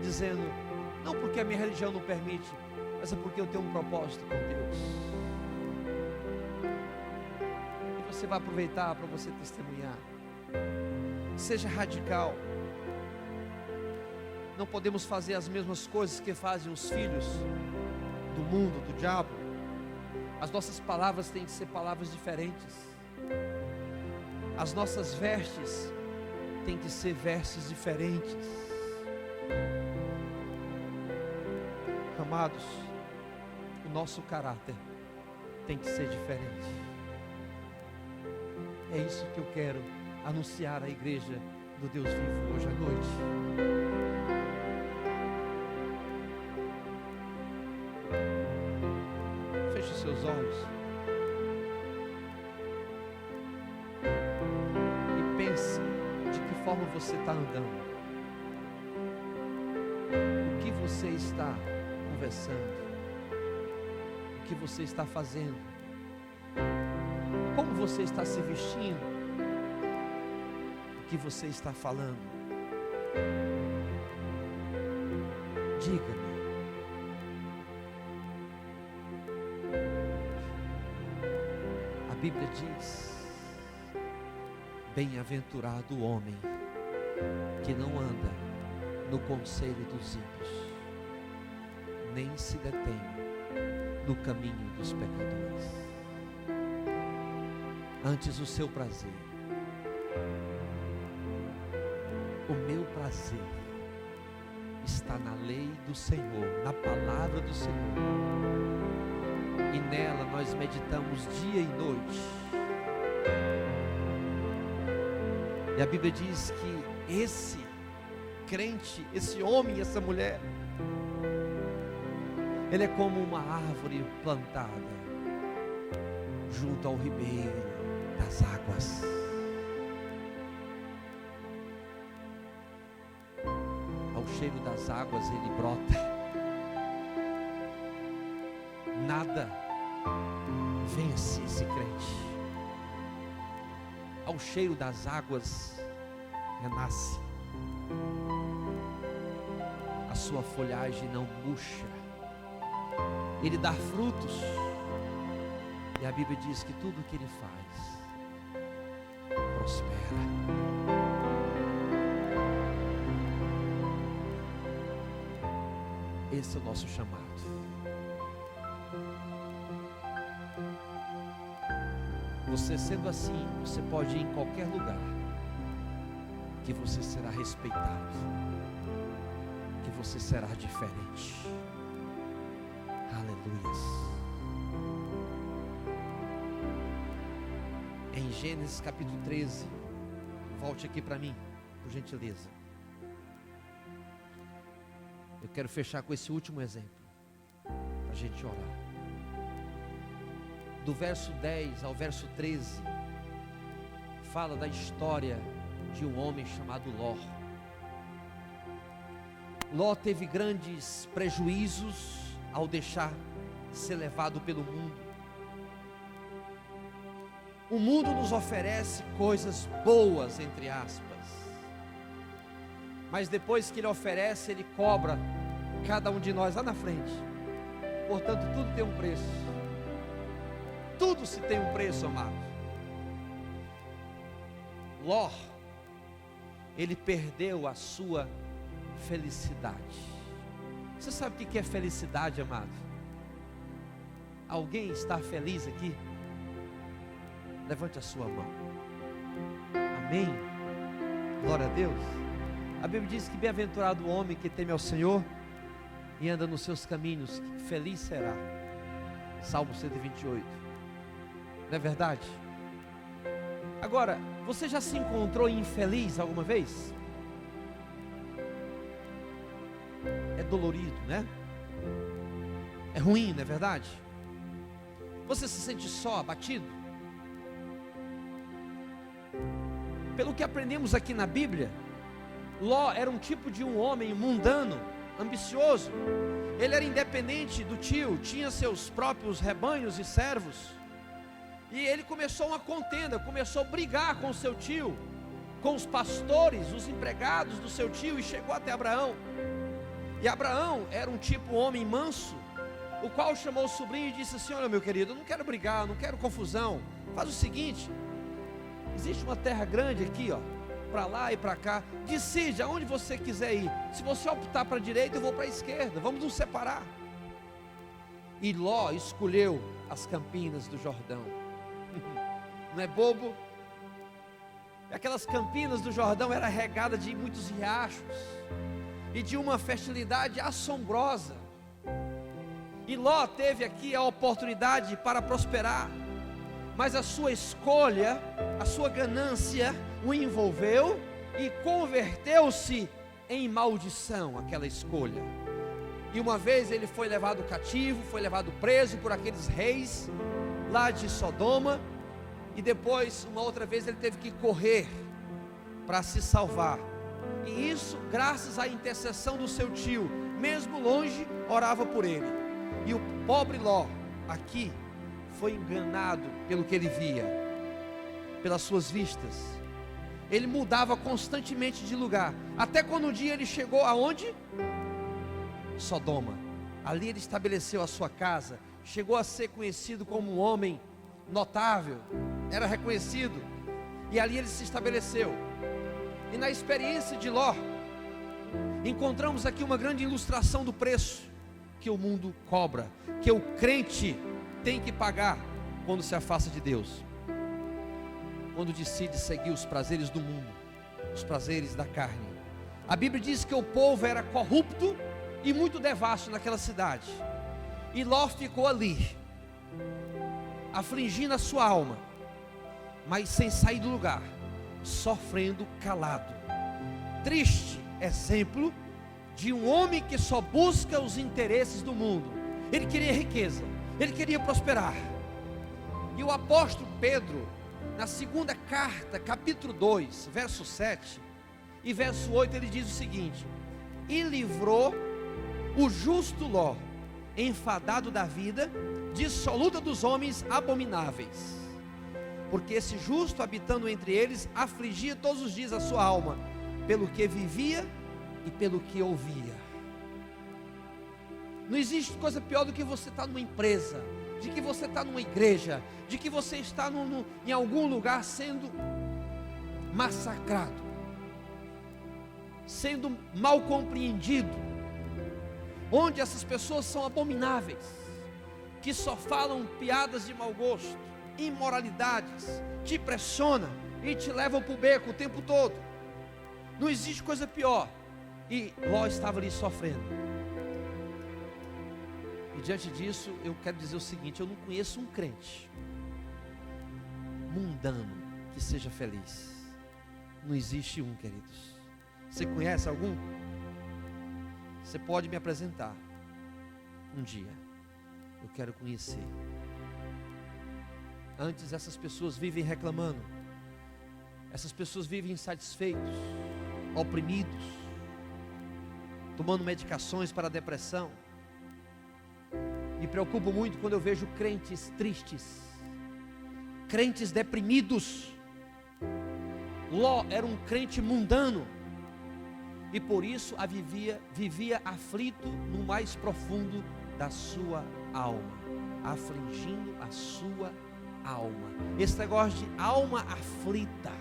dizendo: não porque a minha religião não permite, mas é porque eu tenho um propósito com Deus. E você vai aproveitar para você testemunhar. Seja radical. Não podemos fazer as mesmas coisas que fazem os filhos do mundo, do diabo. As nossas palavras têm de ser palavras diferentes. As nossas vestes têm que ser vestes diferentes. Amados, o nosso caráter tem que ser diferente. É isso que eu quero anunciar à igreja do Deus vivo hoje à noite. Feche os seus olhos e pense de que forma você está andando, o que você está conversando, o que você está fazendo, como você está se vestindo, o que você está falando. Diga-me. A Bíblia diz: bem-aventurado o homem que não anda no conselho dos ímpios, nem se detém no caminho dos pecadores. Antes o seu prazer, o meu prazer está na lei do Senhor, na palavra do Senhor, e nela nós meditamos dia e noite. E a Bíblia diz que esse crente, esse homem e essa mulher, ele é como uma árvore plantada junto ao ribeiro das águas. Ao cheiro das águas ele brota. Nada vence esse crente. Ao cheiro das águas renasce. A sua folhagem não murcha. Ele dá frutos. E a Bíblia diz que tudo que ele faz prospera. Esse é o nosso chamado. Você sendo assim, você pode ir em qualquer lugar, que você será respeitado, que você será diferente. Aleluias. Em Gênesis capítulo 13, volte aqui para mim, por gentileza. Eu quero fechar com esse último exemplo, para a gente orar. Do verso 10 ao verso 13, fala da história de um homem chamado Ló. Ló teve grandes prejuízos ao deixar ser levado pelo mundo. O mundo nos oferece coisas boas, entre aspas, mas depois que ele oferece, ele cobra cada um de nós lá na frente. Portanto, tudo tem um preço. Tudo se tem um preço, amado. Ló, ele perdeu a sua felicidade. Você sabe o que é felicidade, amado? Alguém está feliz aqui? Levante a sua mão. Amém? Glória a Deus. A Bíblia diz que bem-aventurado o homem que teme ao Senhor e anda nos seus caminhos, que feliz será. Salmo 128. Não é verdade? Agora, você já se encontrou infeliz alguma vez? É dolorido, né? É ruim, não é verdade? Você se sente só, abatido? Pelo que aprendemos aqui na Bíblia, Ló era um tipo de um homem mundano, ambicioso. Ele era independente do tio, tinha seus próprios rebanhos e servos. E ele começou uma contenda, começou a brigar com seu tio, com os pastores, os empregados do seu tio, e chegou até Abraão. E Abraão era um tipo homem manso, o qual chamou o sobrinho e disse assim: olha, meu querido, eu não quero brigar, não quero confusão. Faz o seguinte, existe uma terra grande aqui, ó, para lá e para cá. Decide aonde você quiser ir. Se você optar para a direita, eu vou para a esquerda. Vamos nos separar. E Ló escolheu as campinas do Jordão. Não é bobo? Aquelas campinas do Jordão eram regadas de muitos riachos e de uma fertilidade assombrosa. E Ló teve aqui a oportunidade para prosperar, mas a sua escolha, a sua ganância o envolveu e converteu-se em maldição aquela escolha. E uma vez ele foi levado cativo, foi levado preso por aqueles reis lá de Sodoma, e depois uma outra vez ele teve que correr para se salvar. E isso graças à intercessão do seu tio, mesmo longe, orava por ele. E o pobre Ló aqui foi enganado pelo que ele via, pelas suas vistas. Ele mudava constantemente de lugar, até quando um dia ele chegou aonde? Sodoma. Ali ele estabeleceu a sua casa, chegou a ser conhecido como um homem notável, era reconhecido, e ali ele se estabeleceu. E na experiência de Ló, encontramos aqui uma grande ilustração do preço que o mundo cobra, que o crente tem que pagar quando se afasta de Deus, quando decide seguir os prazeres do mundo, os prazeres da carne. A Bíblia diz que o povo era corrupto e muito devasto naquela cidade, e Ló ficou ali, afligindo a sua alma, mas sem sair do lugar, sofrendo calado. Triste exemplo de um homem que só busca os interesses do mundo. Ele queria riqueza, ele queria prosperar. E o apóstolo Pedro, na segunda carta, capítulo 2, verso 7 e verso 8, ele diz o seguinte: e livrou o justo Ló, enfadado da vida, dissoluta dos homens abomináveis, porque esse justo, habitando entre eles, afligia todos os dias a sua alma, pelo que vivia e pelo que ouvia. Não existe coisa pior do que você estar numa empresa, de que você está numa igreja, de que você está em algum lugar sendo massacrado, sendo mal compreendido, onde essas pessoas são abomináveis, que só falam piadas de mau gosto, imoralidades, te pressionam e te levam para o beco o tempo todo. Não existe coisa pior. E Ló estava ali sofrendo. E diante disso, eu quero dizer o seguinte: eu não conheço um crente mundano que seja feliz. Não existe um, queridos. Você conhece algum? Você pode me apresentar um dia. Eu quero conhecer. Antes essas pessoas vivem reclamando, essas pessoas vivem insatisfeitos, oprimidos, tomando medicações para a depressão. Me preocupo muito quando eu vejo crentes tristes, crentes deprimidos. Ló era um crente mundano, e por isso vivia aflito no mais profundo da sua alma, afligindo a sua alma. Esse negócio de alma aflita.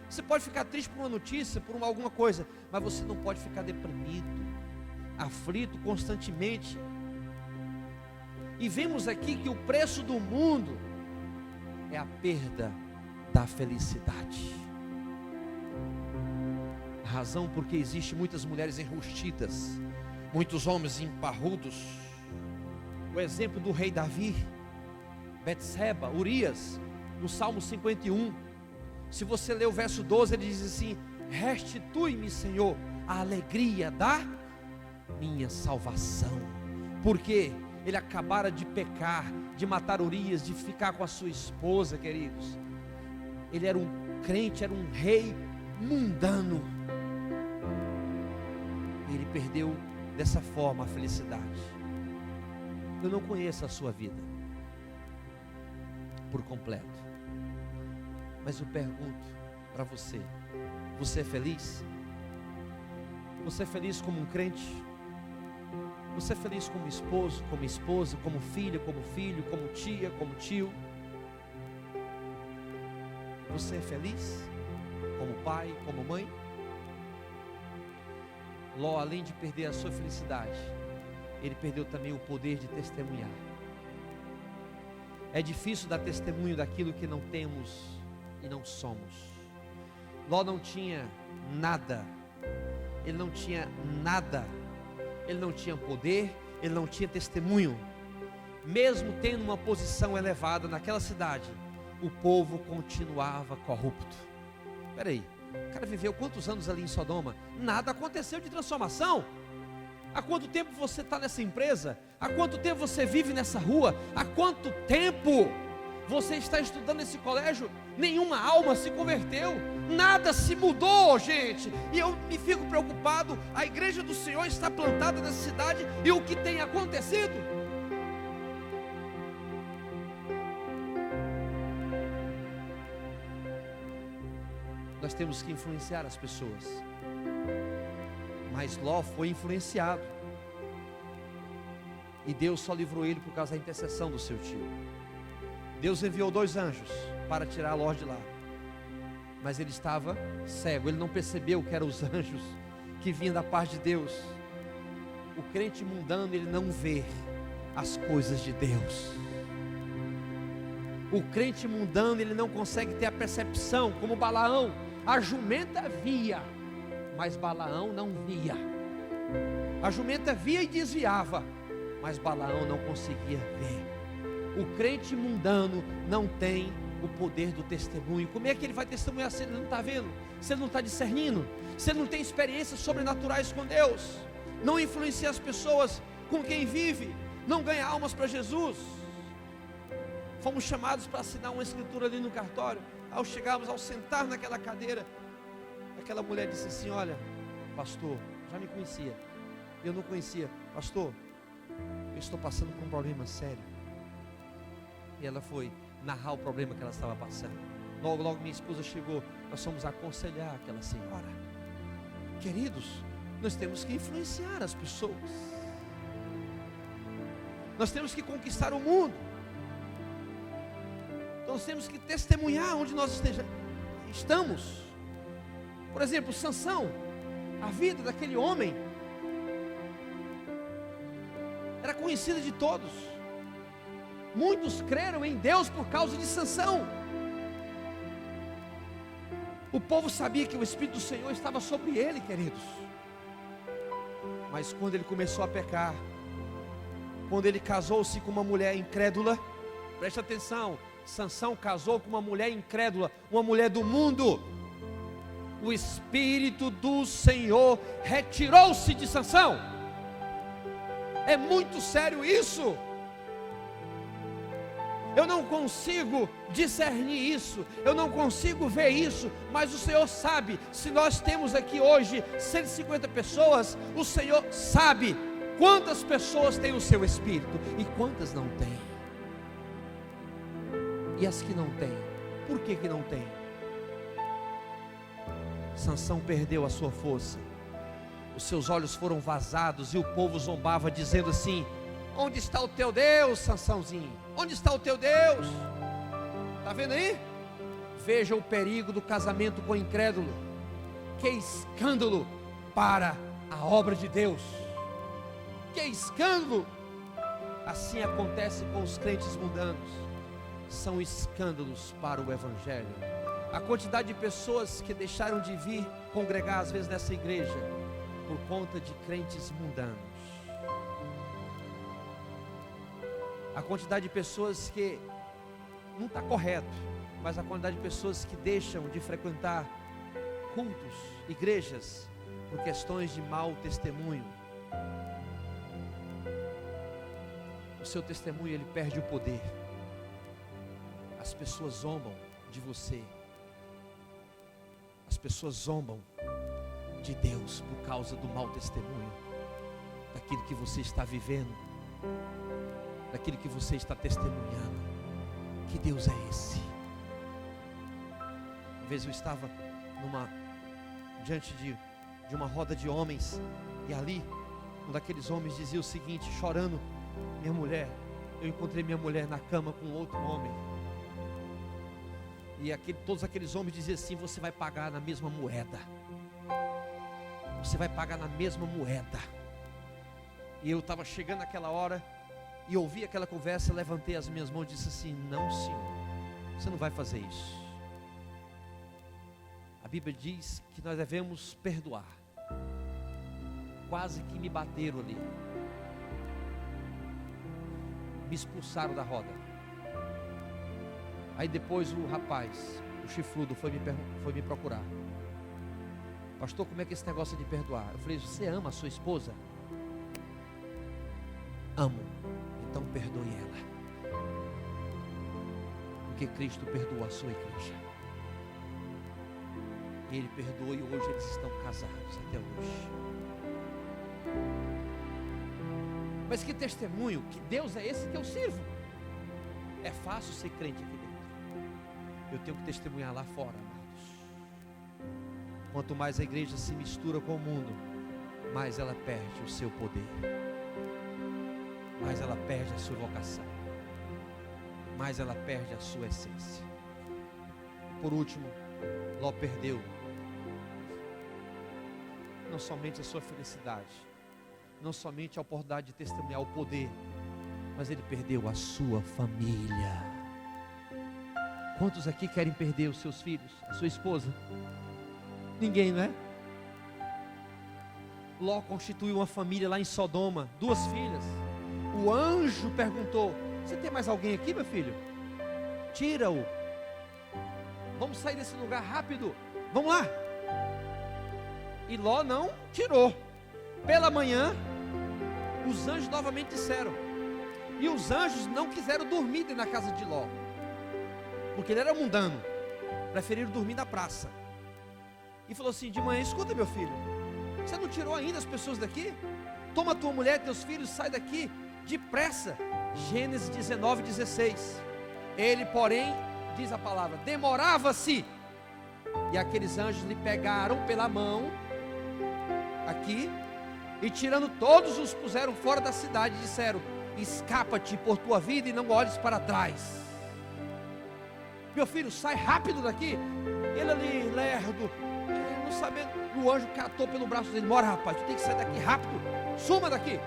Você pode ficar triste por uma notícia, por alguma coisa, mas você não pode ficar deprimido, aflito constantemente. E vemos aqui que o preço do mundo é a perda da felicidade. A razão porque existem muitas mulheres enrustidas, muitos homens emparrudos. O exemplo do rei Davi, Betseba, Urias, no Salmo 51. Se você ler o verso 12, ele diz assim: restitui-me, Senhor, a alegria da minha salvação. Porque ele acabara de pecar, de matar Urias, de ficar com a sua esposa, queridos. Ele era um crente, era um rei mundano. Ele perdeu dessa forma a felicidade. Eu não conheço a sua vida por completo, mas eu pergunto para você: você é feliz? Você é feliz como um crente? Você é feliz como esposo, como esposa, como filha, como filho, como tia, como tio? Você é feliz como pai, como mãe? Ló, além de perder a sua felicidade, ele perdeu também o poder de testemunhar. É difícil dar testemunho daquilo que não temos e não somos. Ló não tinha nada, ele não tinha nada, ele não tinha poder, ele não tinha testemunho. Mesmo tendo uma posição elevada naquela cidade, o povo continuava corrupto. Espera aí, o cara viveu quantos anos ali em Sodoma? Nada aconteceu de transformação. Há quanto tempo você está nessa empresa? Há quanto tempo você vive nessa rua? Há quanto tempo você está estudando nesse colégio? Nenhuma alma se converteu, nada se mudou, gente. E eu me fico preocupado. A igreja do Senhor está plantada nessa cidade, e o que tem acontecido? Nós temos que influenciar as pessoas. Mas Ló foi influenciado, e Deus só livrou ele por causa da intercessão do seu tio. Deus enviou 2 anjos para tirar Ló de lá, mas ele estava cego, ele não percebeu que eram os anjos que vinham da parte de Deus. O crente mundano, ele não vê as coisas de Deus. O crente mundano, ele não consegue ter a percepção, como Balaão. A jumenta via, mas Balaão não via. A jumenta via e desviava, mas Balaão não conseguia ver. O crente mundano não tem o poder do testemunho. Como é que ele vai testemunhar se ele não está vendo? Se ele não está discernindo? Se ele não tem experiências sobrenaturais com Deus? Não influencia as pessoas com quem vive? Não ganha almas para Jesus? Fomos chamados para assinar uma escritura ali no cartório. Ao chegarmos, ao sentar naquela cadeira, aquela mulher disse assim: olha, pastor, já me conhecia, eu não conhecia, pastor, eu estou passando por um problema sério. E ela foi narrar o problema que ela estava passando. Logo minha esposa chegou, nós fomos aconselhar aquela senhora. Queridos, nós temos que influenciar as pessoas, nós temos que conquistar o mundo. Então nós temos que testemunhar onde nós estamos. Por exemplo, Sansão, a vida daquele homem era conhecida de todos. Muitos creram em Deus por causa de Sansão. O povo sabia que o Espírito do Senhor estava sobre ele, queridos. Mas quando ele começou a pecar, quando ele casou-se com uma mulher incrédula, preste atenção, Sansão casou com uma mulher incrédula, uma mulher do mundo. O Espírito do Senhor retirou-se de Sansão. É muito sério isso. Eu não consigo discernir isso, eu não consigo ver isso, mas o Senhor sabe. Se nós temos aqui hoje 150 pessoas, o Senhor sabe quantas pessoas têm o seu Espírito e quantas não têm. E as que não têm, por que não têm? Sansão perdeu a sua força, os seus olhos foram vazados, e o povo zombava, dizendo assim: onde está o teu Deus, Sansãozinho? Onde está o teu Deus? Está vendo aí? Veja o perigo do casamento com o incrédulo. Que escândalo para a obra de Deus. Que escândalo. Assim acontece com os crentes mundanos. São escândalos para o Evangelho. A quantidade de pessoas que deixaram de vir congregar às vezes nessa igreja por conta de crentes mundanos. A quantidade de pessoas que não está correto, mas a quantidade de pessoas que deixam de frequentar cultos, igrejas, por questões de mau testemunho. O seu testemunho, ele perde o poder. As pessoas zombam de você. As pessoas zombam de Deus por causa do mau testemunho, daquilo que você está vivendo, daquilo que você está testemunhando. Que Deus é esse? Uma vez eu estava diante de de uma roda de homens, e ali um daqueles homens dizia o seguinte, chorando: minha mulher, eu encontrei minha mulher na cama com outro homem. E todos aqueles homens diziam assim: você vai pagar na mesma moeda, você vai pagar na mesma moeda. E eu estava chegando naquela hora e ouvi aquela conversa, levantei as minhas mãos e disse assim: não, Senhor, você não vai fazer isso. A Bíblia diz que nós devemos perdoar. Quase que me bateram ali, me expulsaram da roda. Aí depois o rapaz, o chifrudo, foi me procurar: pastor, como é que é esse negócio de perdoar? Eu falei: você ama a sua esposa? Amo. Então perdoe ela, porque Cristo perdoou a sua igreja. Ele perdoou e hoje eles estão casados até hoje. Mas que testemunho, que Deus é esse que eu sirvo? É fácil ser crente aqui dentro. Eu tenho que testemunhar lá fora, amados. Quanto mais a igreja se mistura com o mundo, mais ela perde o seu poder, mais ela perde a sua vocação, mais ela perde a sua essência. Por último, Ló perdeu não somente a sua felicidade, não somente a oportunidade de testemunhar o poder, mas ele perdeu a sua família. Quantos aqui querem perder os seus filhos, a sua esposa? Ninguém, não é? Ló constituiu uma família lá em Sodoma, 2 filhas. O anjo perguntou: você tem mais alguém aqui, meu filho? Tira-o. Vamos sair desse lugar rápido. Vamos lá. E Ló não tirou. Pela manhã, os anjos novamente disseram. E os anjos não quiseram dormir na casa de Ló, porque ele era mundano, preferiram dormir na praça. E falou assim de manhã: escuta, meu filho, você não tirou ainda as pessoas daqui? Toma tua mulher e teus filhos, sai daqui depressa. Gênesis 19:16. Ele, porém, diz a palavra, demorava-se. E aqueles anjos lhe pegaram pela mão, aqui, e tirando todos, os puseram fora da cidade e disseram: escapa-te por tua vida e não olhes para trás. Meu filho, sai rápido daqui. Ele ali, lerdo, não sabendo, o anjo catou pelo braço dele: bora, rapaz, tu tem que sair daqui rápido, suma daqui,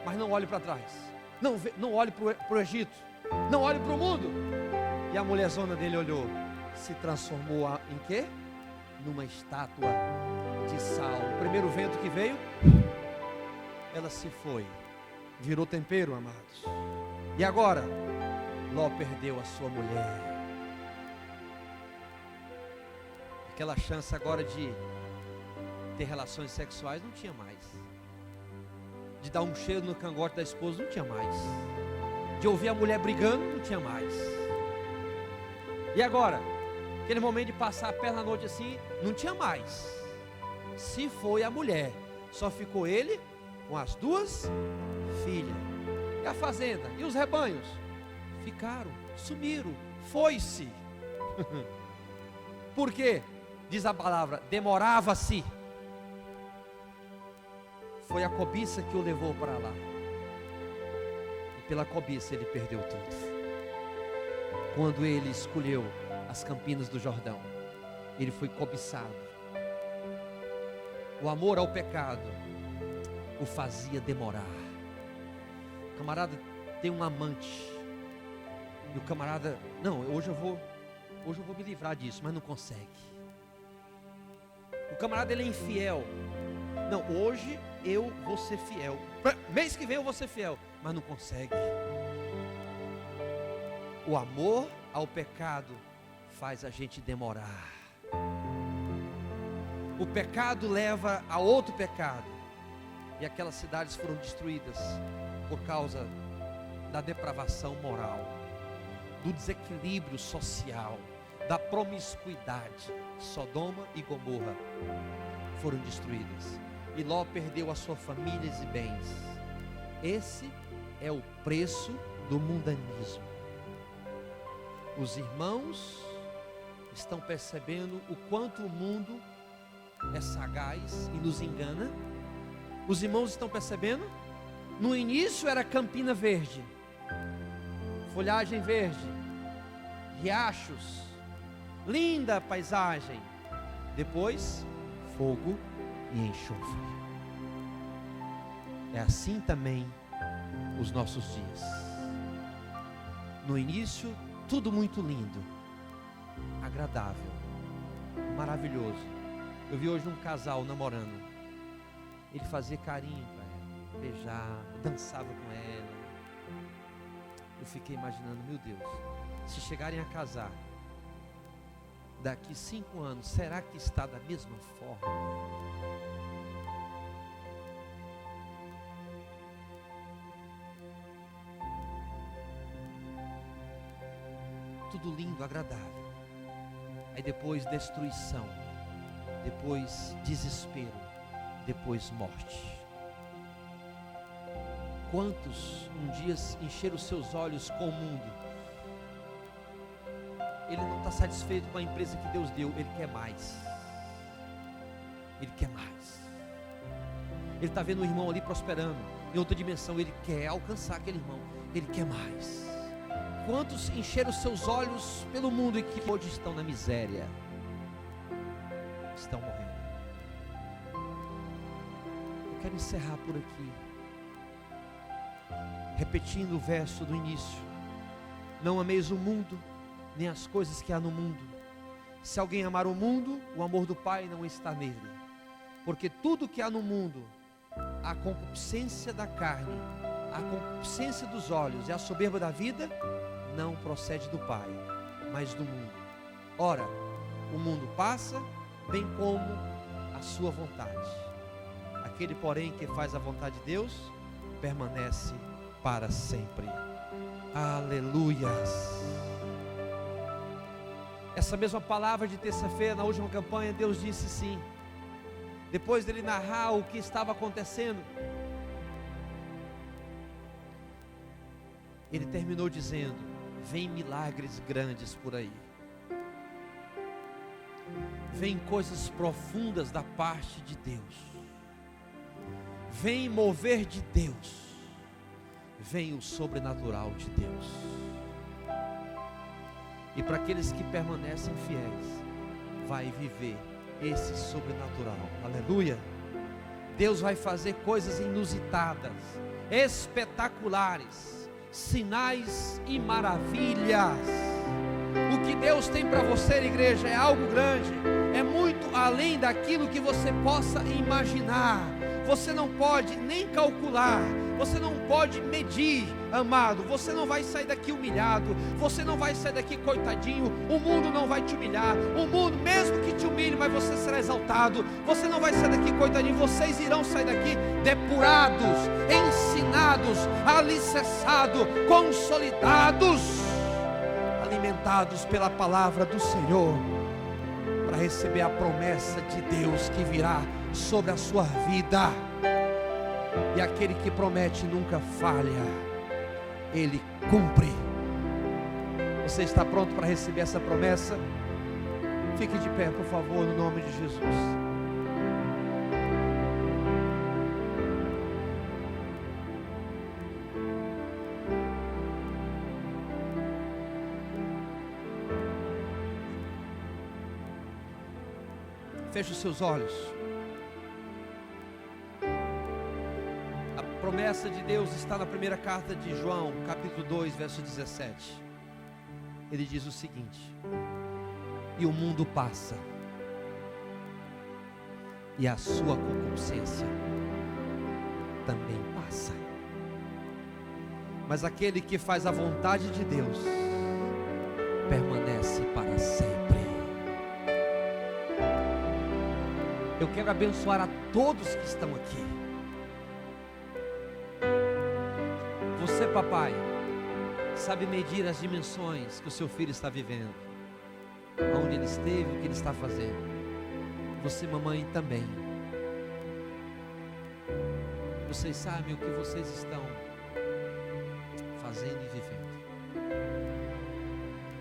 mas não olhe para trás, não olhe para o Egito, não olhe para o mundo. E a mulherzona dele olhou, se transformou em quê? Numa estátua de sal. O primeiro vento que veio, ela se foi, virou tempero, amados. E agora, Ló perdeu a sua mulher. Aquela chance agora de ter relações sexuais não tinha mais. De dar um cheiro no cangote da esposa não tinha mais. De ouvir a mulher brigando não tinha mais. E agora, aquele momento de passar a perna à noite assim, não tinha mais. Se foi a mulher, só ficou ele com as 2 filhas. E a fazenda? E os rebanhos? Ficaram, sumiram, foi-se. Por quê? Diz a palavra, demorava-se. Foi a cobiça que o levou para lá. E pela cobiça ele perdeu tudo. Quando ele escolheu as campinas do Jordão, ele foi cobiçado. O amor ao pecado o fazia demorar. O camarada tem um amante, e o camarada, não, hoje eu vou me livrar disso, mas não consegue. O camarada, ele é infiel. Não, hoje eu vou ser fiel, mês que vem eu vou ser fiel, mas não consegue. O amor ao pecado faz a gente demorar. O pecado leva a outro pecado. E aquelas cidades foram destruídas por causa da depravação moral, do desequilíbrio social, da promiscuidade. Sodoma e Gomorra foram destruídas. E Ló perdeu a sua família e bens. Esse é o preço do mundanismo. Os irmãos estão percebendo o quanto o mundo é sagaz e nos engana. Os irmãos estão percebendo? No início era campina verde, folhagem verde, riachos, linda paisagem. Depois, fogo e enxofre. É assim também os nossos dias. No início, tudo muito lindo, agradável, maravilhoso. Eu vi hoje um casal namorando. Ele fazia carinho para ela, beijava, dançava com ela. Eu fiquei imaginando, meu Deus, se chegarem a casar daqui 5 anos, será que está da mesma forma? Tudo lindo, agradável. Aí depois destruição, depois desespero, depois morte. Quantos um dia encheram os seus olhos com o mundo? Ele não está satisfeito com a empresa que Deus deu, ele quer mais. Ele quer mais. Ele está vendo um irmão ali prosperando em outra dimensão, ele quer alcançar aquele irmão, ele quer mais. Quantos encheram os seus olhos pelo mundo e que hoje estão na miséria, estão morrendo? Eu quero encerrar por aqui, repetindo o verso do início: não ameis o mundo, nem as coisas que há no mundo. Se alguém amar o mundo, o amor do Pai não está nele. Porque tudo que há no mundo, a concupiscência da carne, a concupiscência dos olhos e a soberba da vida, não procede do Pai, mas do mundo. Ora, o mundo passa, bem como a sua vontade. Aquele, porém, que faz a vontade de Deus, permanece para sempre. Aleluias. Essa mesma palavra de terça-feira, na última campanha, Deus disse sim. Depois dele narrar o que estava acontecendo, ele terminou dizendo: vem milagres grandes por aí, vem coisas profundas da parte de Deus, vem mover de Deus, vem o sobrenatural de Deus. E para aqueles que permanecem fiéis, vai viver esse sobrenatural. Aleluia. Deus vai fazer coisas inusitadas, espetaculares, sinais e maravilhas. O que Deus tem para você, igreja, é algo grande, é muito além daquilo que você possa imaginar. Você não pode nem calcular, você não pode medir, amado. Você não vai sair daqui humilhado, você não vai sair daqui coitadinho. O mundo não vai te humilhar, o mundo mesmo que te humilhe, mas você será exaltado. Você não vai sair daqui coitadinho, vocês irão sair daqui depurados, ensinados, alicerçados, consolidados, alimentados pela palavra do Senhor, para receber a promessa de Deus que virá sobre a sua vida. E aquele que promete nunca falha, ele cumpre. Você está pronto para receber essa promessa? Fique de pé, por favor, no nome de Jesus. Feche os seus olhos. A promessa de Deus está na primeira carta de João, capítulo 2, verso 17. Ele diz o seguinte: e o mundo passa, e a sua concupiscência também passa, mas aquele que faz a vontade de Deus permanece para sempre. Eu quero abençoar a todos que estão aqui. Você, papai, sabe medir as dimensões que o seu filho está vivendo, onde ele esteve, o que ele está fazendo. Você, mamãe, também. Vocês sabem o que vocês estão fazendo e vivendo.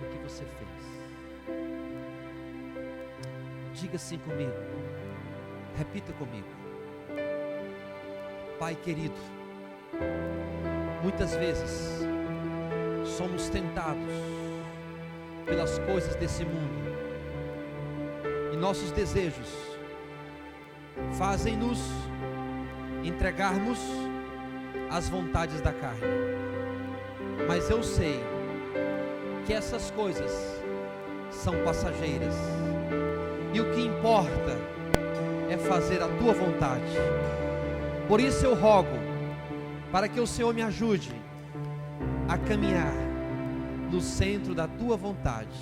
O que você fez. Diga assim comigo: Repita comigo. Pai querido, muitas vezes somos tentados pelas coisas desse mundo, e nossos desejos fazem-nos entregarmos às vontades da carne. Mas eu sei que essas coisas são passageiras, e o que importa é fazer a tua vontade. Por isso eu rogo para que o Senhor me ajude a caminhar no centro da tua vontade,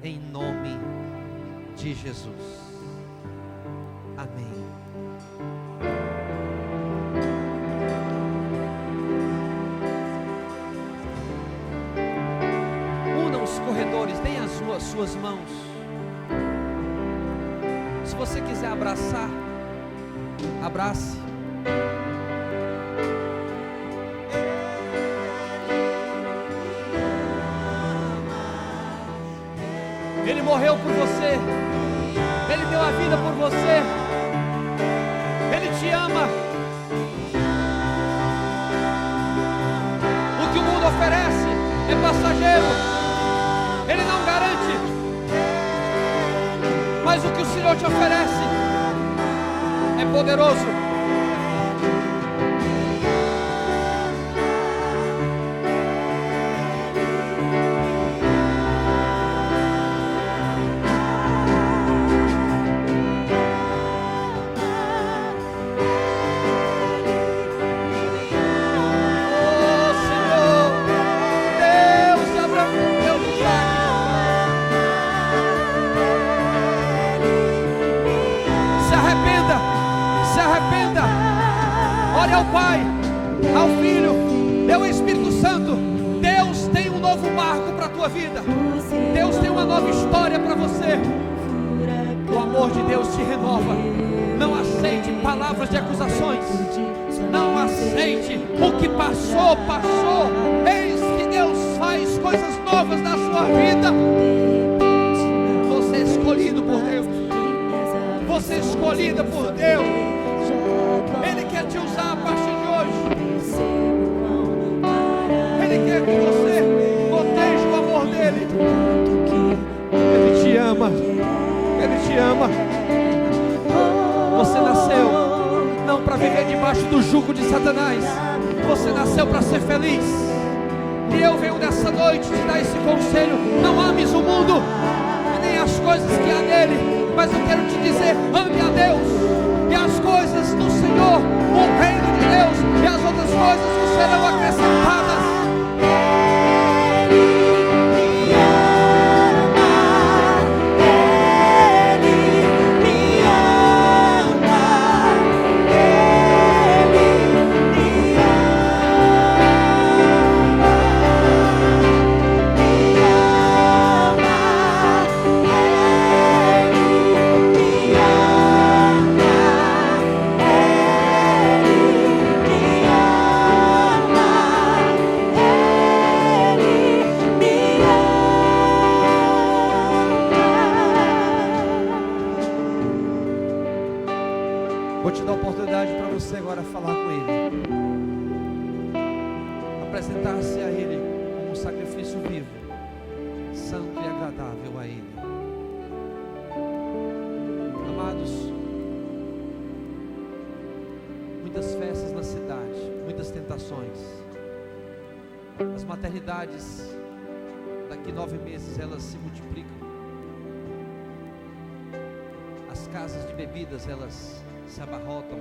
em nome de Jesus. Amém. Unam os corredores, deem as suas mãos. Se você quiser abraçar, abrace. Ele morreu por você, Ele deu a vida por você, Ele te ama. O que o mundo oferece é passageiro, Ele não garante, mas o que o Senhor te oferece é poderoso. Ore ao Pai, ao Filho e ao Espírito Santo. Deus tem um novo marco para a tua vida. Deus tem uma nova história para você. O amor de Deus te renova. Não aceite palavras de acusações. Não aceite o que passou, passou. Eis que Deus faz coisas novas na sua vida. Você é escolhido por Deus. Você é escolhida por Deus. Ele quer te usar a partir de hoje. Ele quer que você proteja o amor dele. Ele te ama. Ele te ama. Você nasceu não para viver debaixo do jugo de Satanás. Você nasceu para ser feliz. E eu venho nessa noite te dar esse conselho. Não ames o mundo e nem as coisas que há nele. Mas eu quero te dizer, ame a Deus e as coisas do Senhor, o reino de Deus, e as outras coisas que serão acrescentadas. Vou te dar a oportunidade para você agora falar com Ele, apresentar-se a Ele como um sacrifício vivo, santo e agradável a Ele. Amados, muitas festas na cidade, muitas tentações. As maternidades, daqui 9 meses, elas se multiplicam. As casas de bebidas, elas se abarrotam.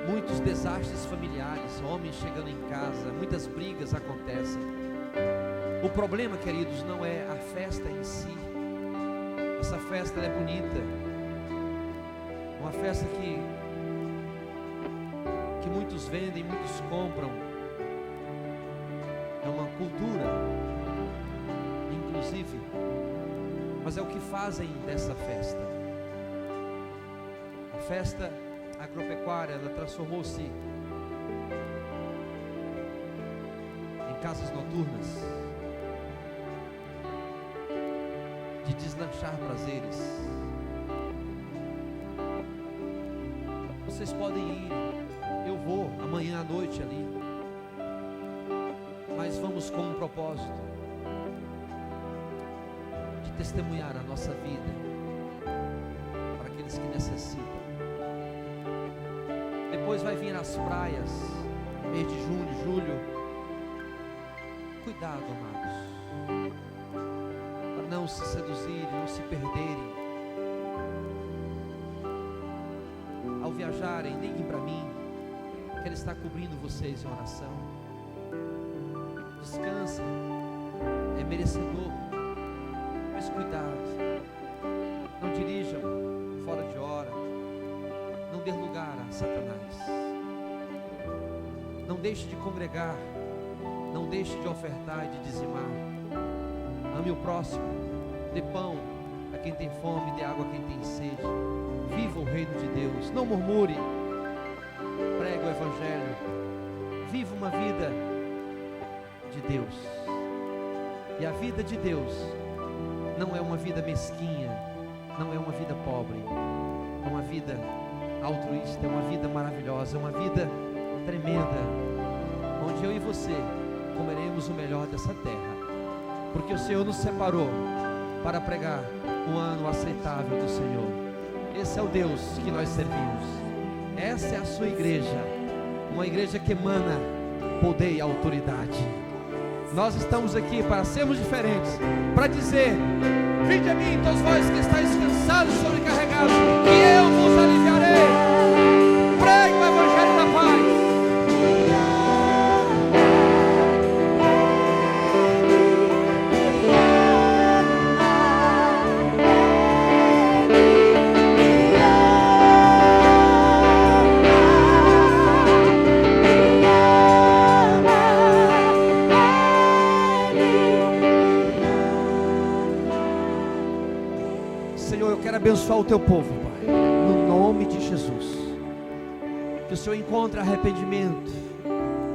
Muitos desastres familiares, homens chegando em casa, muitas brigas acontecem. O problema, queridos, não é a festa em si. Essa festa é bonita, uma festa que muitos vendem, muitos compram. É uma cultura, inclusive, mas é o que fazem dessa festa. A festa agropecuária, ela transformou-se em casas noturnas, de deslanchar prazeres, Vocês podem ir, eu vou amanhã à noite ali, mas vamos com um propósito de testemunhar a nossa vida para aqueles que necessitam. Depois vai vir as praias, mês de junho, julho. Cuidado, amados, para não se seduzirem, não se perderem. Ao viajarem, liguem para mim, quero estar cobrindo vocês em oração. Descansem, é merecedor, mas cuidado, não dirijam fora de hora, não dê lugar a Satanás, não deixe de congregar, não deixe de ofertar e de dizimar. Ame o próximo, dê pão a quem tem fome, dê água a quem tem sede. Viva o reino de Deus, não murmure, pregue o evangelho, viva uma vida de Deus. E a vida de Deus não é uma vida mesquinha, não é uma vida pobre, é uma vida altruísta, é uma vida maravilhosa, é uma vida tremenda, onde eu e você comeremos o melhor dessa terra, porque o Senhor nos separou para pregar o ano aceitável do Senhor. Esse é o Deus que nós servimos. Essa é a sua igreja, uma igreja que emana poder e autoridade. Nós estamos aqui para sermos diferentes, para dizer: vinde a mim, todos vós que estáis cansados e sobrecarregados, que eu vos aliviarei. Pregue o evangelho da paz. Abençoar o teu povo, Pai, no nome de Jesus. Que o Senhor encontre arrependimento,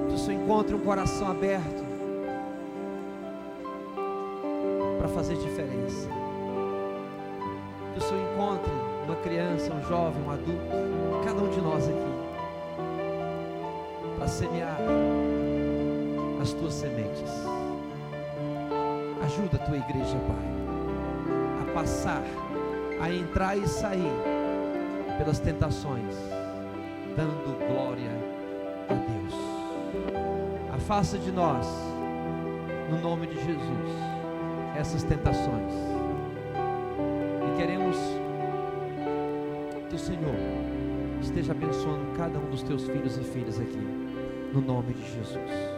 que o Senhor encontre um coração aberto para fazer diferença. Que o Senhor encontre uma criança, um jovem, um adulto, cada um de nós aqui, para semear as tuas sementes. Ajuda a tua igreja, Pai, a passar, a entrar e sair pelas tentações, dando glória a Deus. Afasta de nós, no nome de Jesus, essas tentações. E queremos que o Senhor esteja abençoando cada um dos teus filhos e filhas aqui, no nome de Jesus.